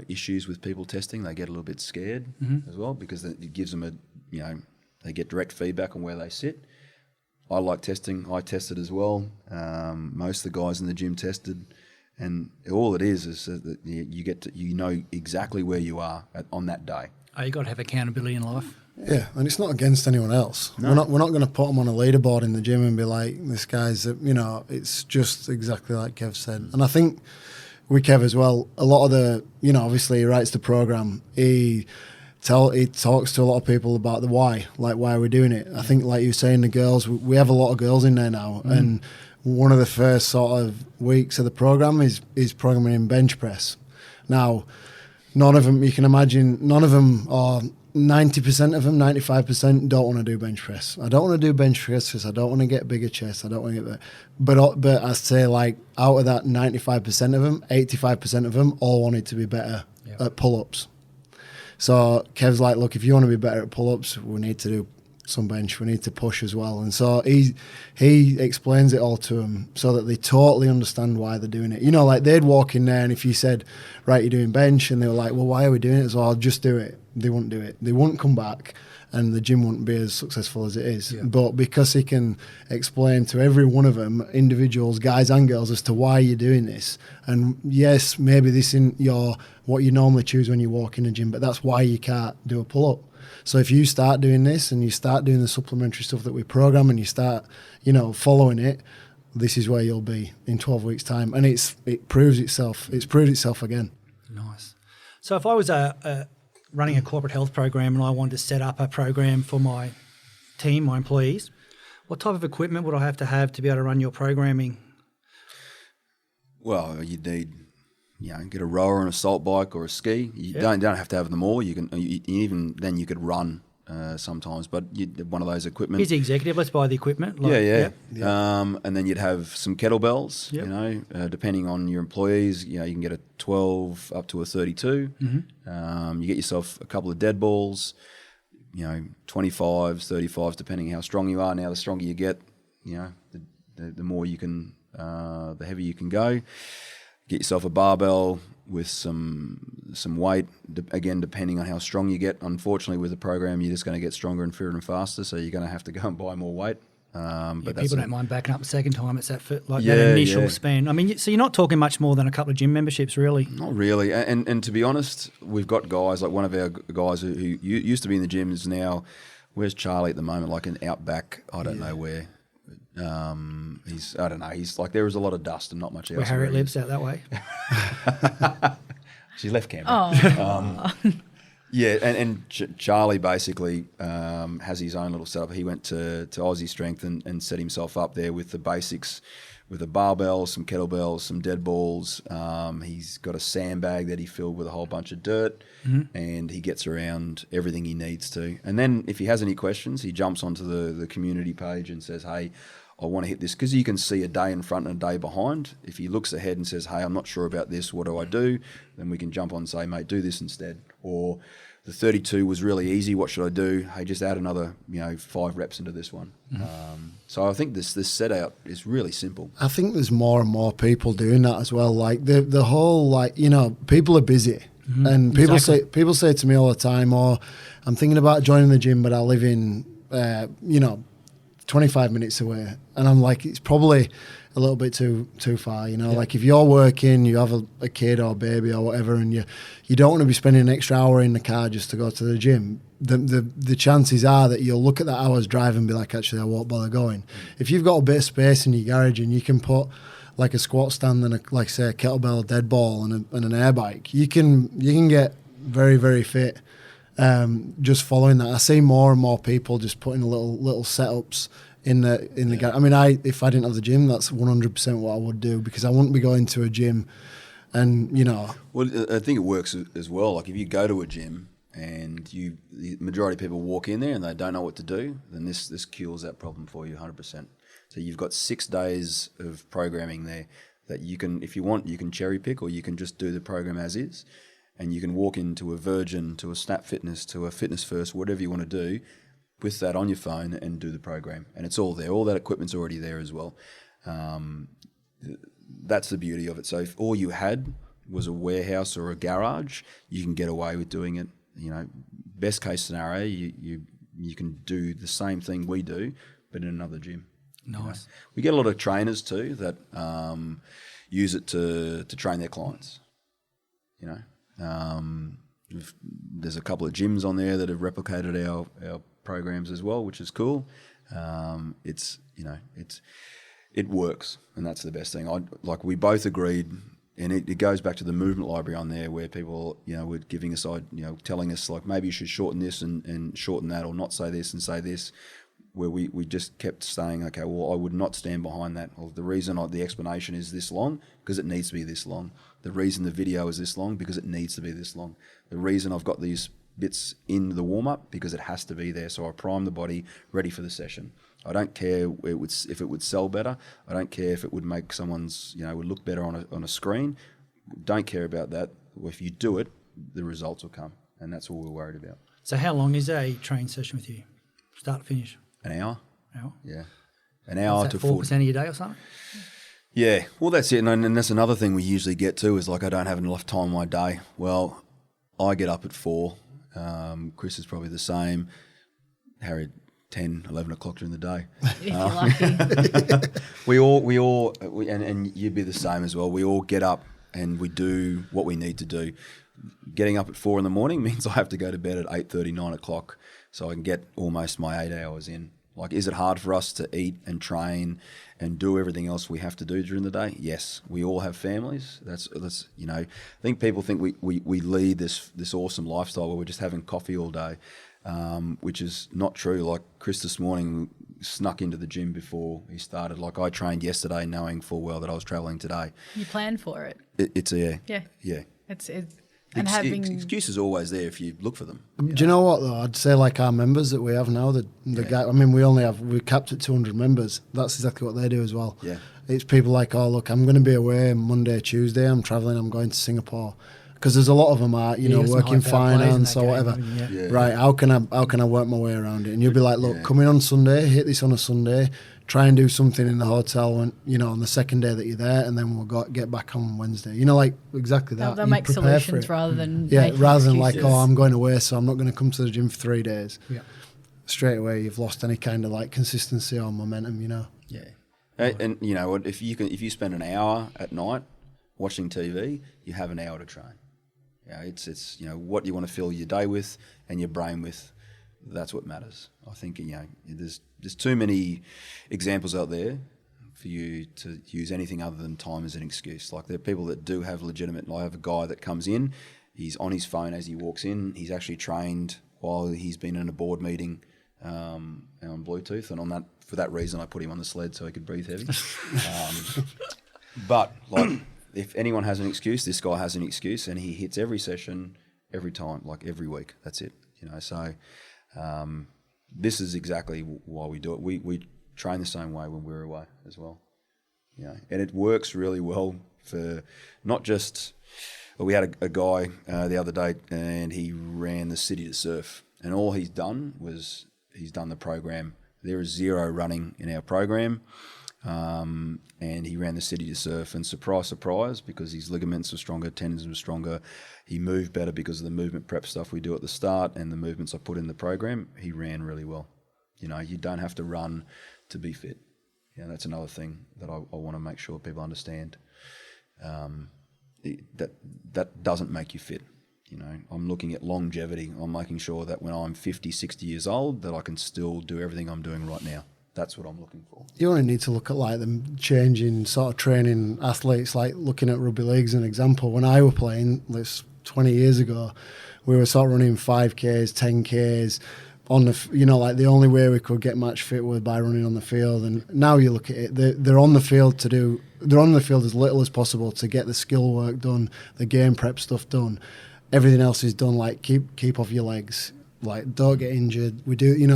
issues with people testing. They get a little bit scared as well because it gives them they get direct feedback on where they sit. I like testing. I tested as well. Most of the guys in the gym tested, and all it is that you get to know exactly where you are on that day. Oh, you got to have accountability in life. Yeah, and it's not against anyone else. No. We're not going to put them on a leaderboard in the gym and be like, this guy's, it's just exactly like Kev said. And I think with Kev as well, a lot of the, obviously he writes the program. He talks to a lot of people about the why, like why we're doing it. I think, like you were saying, the girls, we have a lot of girls in there now, and one of the first sort of weeks of the program is programming in bench press. Now, none of them, you can imagine, none of them, or 90% of them, 95% don't want to do bench press. I don't want to do bench press because I don't want to get bigger chest. I don't want to get that. But I'd say, like, out of that 95% of them, 85% of them all wanted to be better at pull-ups. So Kev's like, look, if you want to be better at pull-ups, we need to do some bench. We need to push as well. And so he explains it all to them so that they totally understand why they're doing it. You know, like, they'd walk in there and if you said, right, you're doing bench, and they were like, well, why are we doing it? So I'll just do it. They wouldn't do it. They wouldn't come back, and the gym wouldn't be as successful as it is. Yeah. But because he can explain to every one of them, individuals, guys and girls, as to why you're doing this. And yes, maybe this isn't what you normally choose when you walk in a gym, but that's why you can't do a pull-up. So if you start doing this and you start doing the supplementary stuff that we program and you start, following it, this is where you'll be in 12 weeks' time. And it proves itself. It's proved itself again. Nice. So if I was running a corporate health program and I wanted to set up a program for my team, my employees, what type of equipment would I have to be able to run your programming? Well, you'd need, get a rower and a salt bike or a ski. You don't have to have them all. You can even then you could run sometimes, but one of those equipment. Here's the executive. Let's buy the equipment. And then you'd have some kettlebells. Yep. Depending on your employees, you can get a 12 up to a 32. Mm-hmm. You get yourself a couple of dead balls. 25s, 35s, depending how strong you are. Now, the stronger you get, the more you can, the heavier you can go. Get yourself a barbell with some weight, again, depending on how strong you get. Unfortunately, with the program, you're just going to get stronger and fitter and faster, so you're going to have to go and buy more weight. But people don't mind backing up the second time. It's that initial spend. I mean, so you're not talking much more than a couple of gym memberships, really. Not really. And to be honest, we've got guys, like one of our guys who used to be in the gym is now, where's Charlie at the moment? Like an outback, I don't know where. He's like, there is a lot of dust and not much else. Where Harriet lives, out that way. She's left Canberra. And Charlie basically has his own little setup. He went to Aussie Strength and set himself up there with the basics, with a barbell, some kettlebells, some dead balls. He's got a sandbag that he filled with a whole bunch of dirt, and he gets around everything he needs to. And then if he has any questions, he jumps onto the community page and says, hey, I want to hit this, because you can see a day in front and a day behind. If he looks ahead and says, hey, I'm not sure about this, what do I do? Then we can jump on and say, mate, do this instead. Or the 32 was really easy, what should I do? Hey, just add another 5 reps into this one. So I think this set out is really simple. I think there's more and more people doing that as well. Like the whole, people are busy. And people say to me all the time, I'm thinking about joining the gym, but I live in 25 minutes away. And I'm like, it's probably a little bit too far, like if you're working, you have a kid or baby or whatever, and you don't want to be spending an extra hour in the car just to go to the gym. The chances are that you'll look at that hour's drive and be like, actually, I won't bother going. If you've got a bit of space in your garage and you can put like a squat stand and a kettlebell, dead ball and an air bike, you can get very, very fit. Just following that, I see more and more people just putting little setups in the garage. I mean, if I didn't have the gym, that's 100% what I would do, because I wouldn't be going to a gym, and Well, I think it works as well. Like if you go to a gym and the majority of people walk in there and they don't know what to do, then this cures that problem for you 100%. So you've got 6 days of programming there that you can, if you want, you can cherry pick, or you can just do the program as is. And you can walk into a Virgin, to a Snap Fitness, to a Fitness First, whatever you want to do, with that on your phone and do the program. And it's all there. All that equipment's already there as well. That's the beauty of it. So if all you had was a warehouse or a garage, you can get away with doing it. Best case scenario, you can do the same thing we do, but in another gym. Nice. We get a lot of trainers too that use it to train their clients. There's a couple of gyms on there that have replicated our programs as well, which is cool. It works, and that's the best thing. We both agreed, and it goes back to the movement library on there, where people were giving us telling us like, maybe you should shorten this and shorten that, or not say this and say this. where we just kept saying, okay, well, I would not stand behind that. Well, the reason the explanation is this long, because it needs to be this long. The reason the video is this long, because it needs to be this long. The reason I've got these bits in the warm-up, because it has to be there. So I prime the body ready for the session. I don't care if it would sell better. I don't care if it would make someone's, would look better on a screen. Don't care about that. If you do it, the results will come. And that's all we're worried about. So how long is a training session with you? Start to finish? An hour. Hour? Yeah. An hour Is that to 4% of your day or something? Yeah. Well, that's it. And that's another thing we usually get to is like, I don't have enough time in my day. Well, I get up at 4. Chris is probably the same. Harry, 10, 11 o'clock during the day. If you're lucky. And you'd be the same as well. We all get up and we do what we need to do. Getting up at 4 in the morning means I have to go to bed at 8:30, 9 o'clock, so I can get almost my 8 hours in. Like, is it hard for us to eat and train and do everything else we have to do during the day? Yes, we all have families. That's I think people think we lead this awesome lifestyle where we're just having coffee all day, which is not true. Like Chris this morning snuck into the gym before he started. Like, I trained yesterday knowing full well that I was travelling today. You plan for it. Yeah. It's and having excuses are always there if you look for them. Do you know what though? I'd say like our members that we have now, the guy. I mean, we capped at 200 members. That's exactly what they do as well. Yeah, it's people like, oh look, I'm going to be away Monday, Tuesday. I'm traveling. I'm going to Singapore. Because there's a lot of them are, working finance or whatever. Right? How can I work my way around it? And you'll be like, look, come in on Sunday, hit this on a Sunday, try and do something in the hotel when on the second day that you're there, and then we'll get back on Wednesday. Like exactly that. They'll make solutions rather than rather than like, oh, I'm going away, so I'm not going to come to the gym for 3 days. Yeah. Straight away, you've lost any kind of like consistency or momentum. Yeah. And you know what? If you spend an hour at night watching TV, you have an hour to train. It's what you want to fill your day with and your brain with. That's what matters. I think there's too many examples out there for you to use anything other than time as an excuse. Like, there are people that do have legitimate. I have a guy that comes in, he's on his phone as he walks in. He's actually trained while he's been in a board meeting on Bluetooth, and for that reason I put him on the sled so he could breathe heavy. But like, if anyone has an excuse, this guy has an excuse, and he hits every session, every time, like every week. That's it. So this is exactly why we do it. We train the same way when we're away as well. And it works really well for not just. Well, we had a guy the other day, and he ran the City to Surf, and all he's done was he's done the program. There is 0 running in our program. And he ran the City to Surf, and surprise, because his ligaments were stronger, tendons were stronger. He moved better because of the movement prep stuff we do at the start and the movements I put in the program. He ran really well. You don't have to run to be fit. That's another thing that I want to make sure people understand. That doesn't make you fit. I'm looking at longevity. I'm making sure that when I'm 50, 60 years old, that I can still do everything I'm doing right now. That's what I'm looking for. You only need to look at like them changing sort of training athletes, like looking at rugby league as an example. When I were playing, this 20 years ago, we were sort of running 5Ks, 10Ks on the, like the only way we could get match fit was by running on the field. And now you look at it, they're on the field they're on the field as little as possible to get the skill work done, the game prep stuff done. Everything else is done, like keep off your legs, like don't get injured. We do, you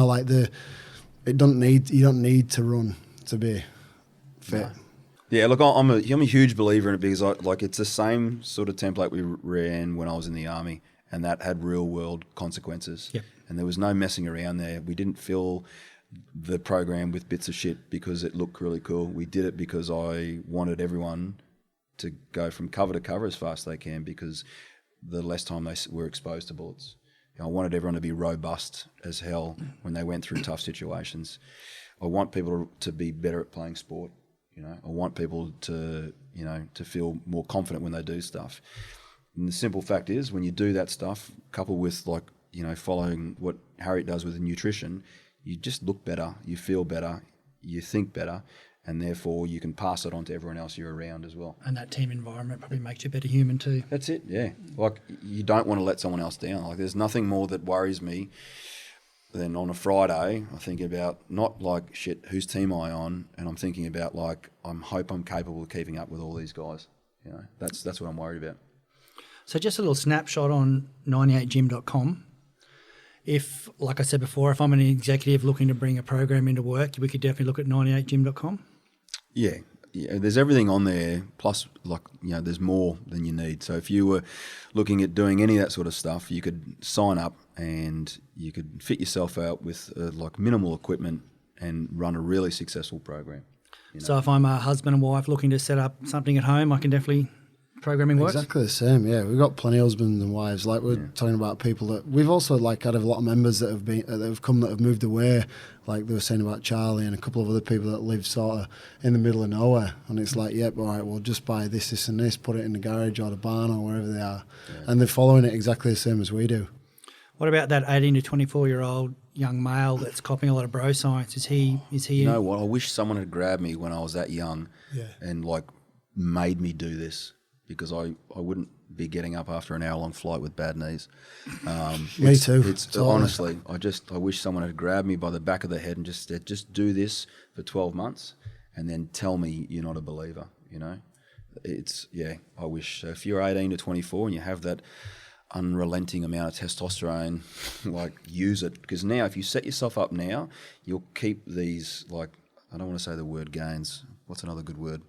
don't need to run to be fit. No. Yeah, look, I'm a huge believer in it because it's the same sort of template we ran when I was in the army, and that had real world consequences. Yep. And there was no messing around there. We didn't fill the program with bits of shit because it looked really cool. We did it because I wanted everyone to go from cover to cover as fast as they can, because the less time they were exposed to bullets. I wanted everyone to be robust as hell when they went through tough situations. I want people to be better at playing sport. I want people to feel more confident when they do stuff. And the simple fact is, when you do that stuff, coupled with following what Harriet does with the nutrition, you just look better, you feel better, you think better, and therefore you can pass it on to everyone else you're around as well. And that team environment probably makes you a better human too. That's it, yeah. Like, you don't want to let someone else down. Like, there's nothing more that worries me then on a Friday, I think about not like, shit, whose team am I on? And I'm thinking about like, hope I'm capable of keeping up with all these guys. You know, that's what I'm worried about. So just a little snapshot on 98gym.com. If, like I said before, if I'm an executive looking to bring a program into work, we could definitely look at 98gym.com. Yeah, there's everything on there. Plus, like, you know, there's more than you need. So if you were looking at doing any of that sort of stuff, you could sign up and you could fit yourself out with like minimal equipment and run a really successful program. You know? So if I'm a husband and wife looking to set up something at home, I can definitely programming works. Exactly the same, yeah. We've got plenty of husbands and wives. Like we're talking about people that we've also like had a lot of members that have moved away. Like they were saying about Charlie and a couple of other people that live sort of in the middle of nowhere. And it's like, yep, all right, we'll just buy this and this, put it in the garage or the barn or wherever they are. Yeah. And they're following it exactly the same as we do. What about that 18 to 24-year-old young male that's copying a lot of bro science? Is he? You know what? I wish someone had grabbed me when I was that young and like made me do this, because I wouldn't be getting up after an hour-long flight with bad knees. Me too. It's honestly, I wish someone had grabbed me by the back of the head and just said, just do this for 12 months and then tell me you're not a believer, you know? I wish. So if you're 18 to 24 and you have that unrelenting amount of testosterone, like, use it. Because now, if you set yourself up now, you'll keep these, like, I don't want to say the word gains. What's another good word?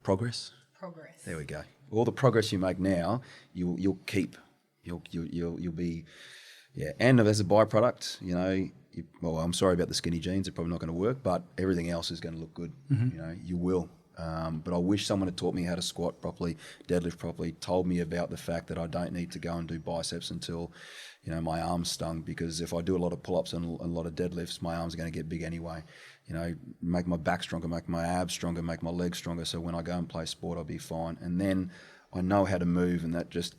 Progress? Progress. There we go. All the progress you make now, you'll keep. You'll be, And as a byproduct, you know, well, I'm sorry about the skinny jeans. They're probably not going to work, but everything else is going to look good. Mm-hmm. You know, you will. But I wish someone had taught me how to squat properly, deadlift properly, told me about the fact that I don't need to go and do biceps until, you know, my arms stung, because if I do a lot of pull-ups and a lot of deadlifts, my arms are going to get big anyway. You know, make my back stronger, make my abs stronger, make my legs stronger, so when I go and play sport, I'll be fine. And then I know how to move, and that just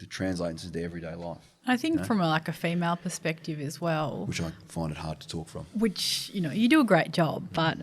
translates into everyday life. I think from a female perspective as well, which I find it hard to talk from. Which, you know, you do a great job, but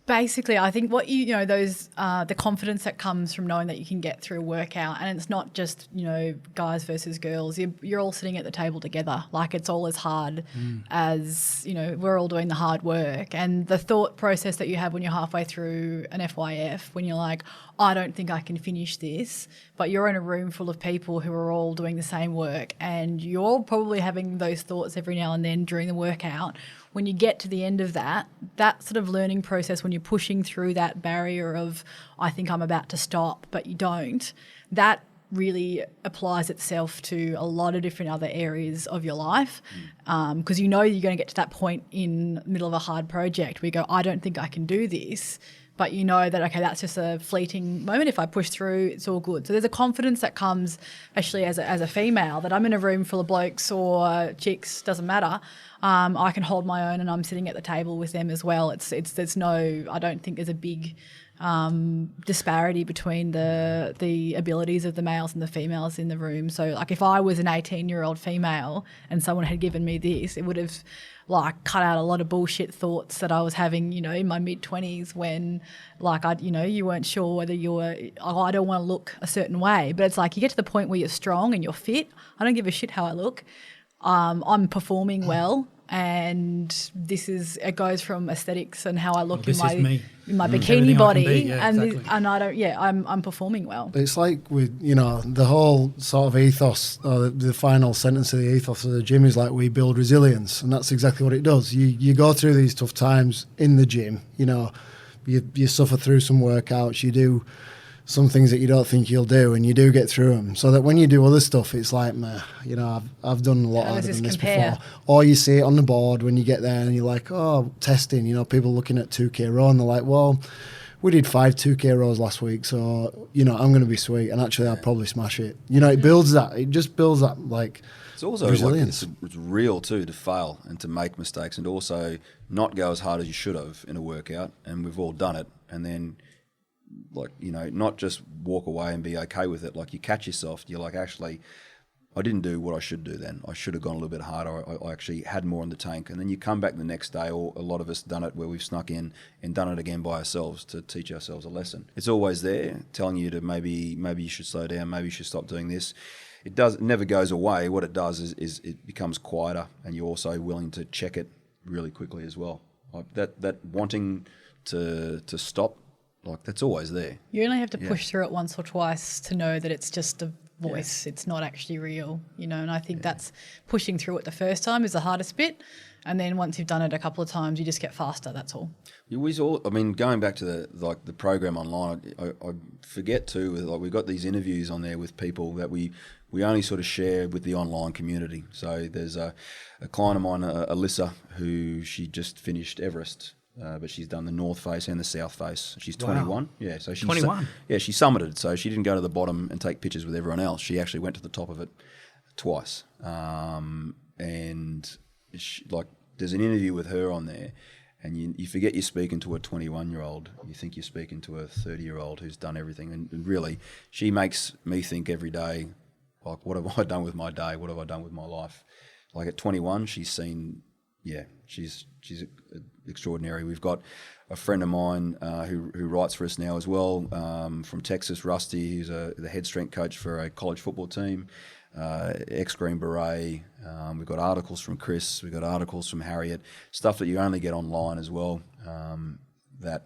basically, I think what those the confidence that comes from knowing that you can get through a workout, and it's not just, you know, guys versus girls. You're all sitting at the table together. Like, it's all as hard as, you know, we're all doing the hard work. And the thought process that you have when you're halfway through an FYF, when you're like, I don't think I can finish this, but you're in a room full of people who are all doing the same work, and you're probably having those thoughts every now and then during the workout. When you get to the end of that sort of learning process, when you're pushing through that barrier of, I think I'm about to stop, but you don't, that really applies itself to a lot of different other areas of your life, because you know you're going to get to that point in the middle of a hard project where you go, I don't think I can do this. But you know that, okay, that's just a fleeting moment. If I push through, it's all good. So there's a confidence that comes, especially as a female, that I'm in a room full of blokes or chicks, doesn't matter. I can hold my own, and I'm sitting at the table with them as well. There's no, I don't think there's a big disparity between the abilities of the males and the females in the room. So, like, if I was an 18-year-old female and someone had given me this, it would have cut out a lot of bullshit thoughts that I was having, you know, in my mid-20s when, you weren't sure whether you were, I don't want to look a certain way. But it's like, you get to the point where you're strong and you're fit. I don't give a shit how I look. I'm performing well. And it goes from aesthetics and how I look in my bikini body, I'm performing well. It's like with, you know, the whole sort of ethos, or the final sentence of the ethos of the gym is like, we build resilience, and that's exactly what it does. You go through these tough times in the gym, you know, you suffer through some workouts, you do some things that you don't think you'll do, and you do get through them, so that when you do other stuff, it's like, meh, you know, I've done a lot harder than this before. Or you see it on the board when you get there and you're like, oh, testing, you know, people looking at 2K row, and they're like, well, we did 5 2K rows last week, so, you know, I'm going to be sweet, and actually I'll probably smash it. You know, it just builds that, like, it's also resilience. It's real too, to fail and to make mistakes, and also not go as hard as you should have in a workout, and we've all done it, and then, like, you know, not just walk away and be okay with it. Like, you catch yourself, you're like, actually, I didn't do what I should do then. I should have gone a little bit harder. I actually had more in the tank. And then you come back the next day, or a lot of us done it where we've snuck in and done it again by ourselves to teach ourselves a lesson. It's always there, telling you to maybe you should slow down, maybe you should stop doing this. it never goes away. What it does is it becomes quieter, and you're also willing to check it really quickly as well. Like that wanting to stop, like that's always there. You only have to push through it once or twice to know that it's just a voice. It's not actually real, you know. And I think that's pushing through it the first time is the hardest bit. And then once you've done it a couple of times, you just get faster. That's all. I mean, going back to the program online, I forget too. Like we've got these interviews on there with people that we only sort of share with the online community. So there's a client of mine, Alyssa, who she just finished Everest, but she's done the North Face and the South Face. She's 21. Yeah, so she's 21. She summited. So she didn't go to the bottom and take pictures with everyone else. She actually went to the top of it twice, and. There's an interview with her on there, and you forget you're speaking to a 21-year-old. You think you're speaking to a 30-year-old who's done everything, and really, she makes me think every day, like, what have I done with my day? What have I done with my life? Like at 21, she's seen, she's extraordinary. We've got a friend of mine who writes for us now as well, from Texas, Rusty, who's the head strength coach for a college football team. Ex-Green Beret, we've got articles from Chris, we've got articles from Harriet, stuff that you only get online as well, that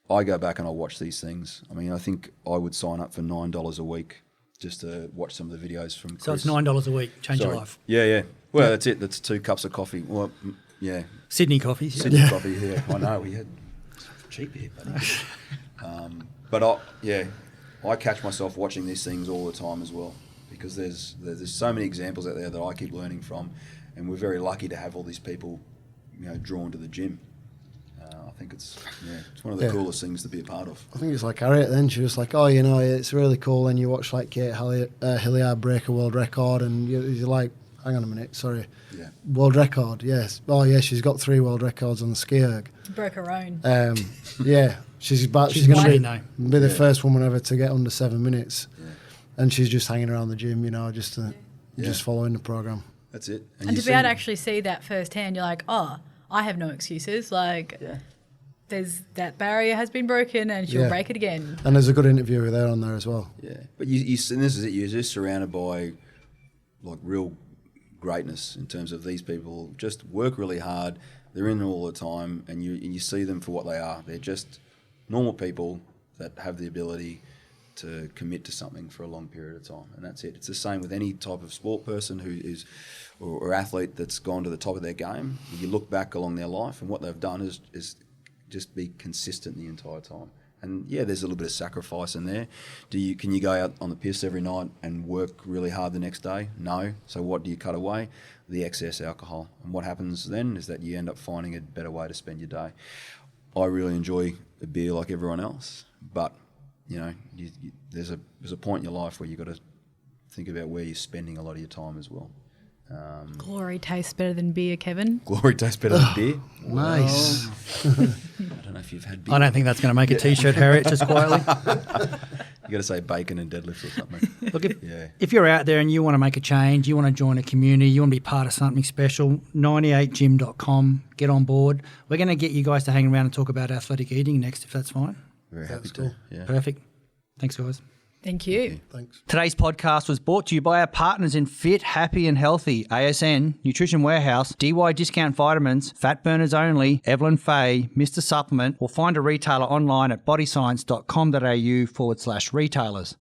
I go back and I watch these things. I mean, I think I would sign up for $9 a week just to watch some of the videos from Chris. So it's $9 a week, change your life. Yeah. Well, that's it. That's 2 cups of coffee. Well, yeah. Sydney coffees. Sydney coffee, yeah. I know, we had cheap here, buddy. But I catch myself watching these things all the time as well. Because there's so many examples out there that I keep learning from, and we're very lucky to have all these people, drawn to the gym. I think it's one of the coolest things to be a part of. I think it's like Harriet then. She was like, it's really cool. And you watch like Kate Hilliard break a world record, and you're like, hang on a minute, sorry. Yeah. World record, yes. Oh, yeah, she's got 3 world records on the ski erg. Broke her own. She's going to be the first woman ever to get under 7 minutes. Yeah. And she's just hanging around the gym, just following the program. That's it. And to be able to actually see that firsthand, you're like, oh, I have no excuses. Like, there's that barrier has been broken, and she'll break it again. And there's a good interview with her on there as well. Yeah, but and this is it. You're just surrounded by like real greatness in terms of these people. Just work really hard. They're in all the time, and you see them for what they are. They're just normal people that have the ability to commit to something for a long period of time, and that's it. It's the same with any type of sport person who is or athlete that's gone to the top of their game. You look back along their life, and what they've done is just be consistent the entire time. And there's a little bit of sacrifice in there. Can you go out on the piss every night and work really hard the next day? No. So what do you cut away? The excess alcohol. And what happens then is that you end up finding a better way to spend your day. I really enjoy a beer like everyone else, but there's a point in your life where you've got to think about where you're spending a lot of your time as well. Glory tastes better than beer, Kevin. Glory tastes better than beer? Nice. I don't know if you've had beer. I don't think that's going to make a T-shirt, Harriet, just quietly. You got to say bacon and deadlift or something. Look, if you're out there and you want to make a change, you want to join a community, you want to be part of something special, 98gym.com, get on board. We're going to get you guys to hang around and talk about athletic eating next, if that's fine. Very happy to. Cool. Yeah. Perfect. Thanks, guys. Thank you. Thanks. Today's podcast was brought to you by our partners in Fit, Happy and Healthy, ASN, Nutrition Warehouse, DY Discount Vitamins, Fat Burners Only, Evelyn Faye, Mr. Supplement, or find a retailer online at bodyscience.com.au/retailers.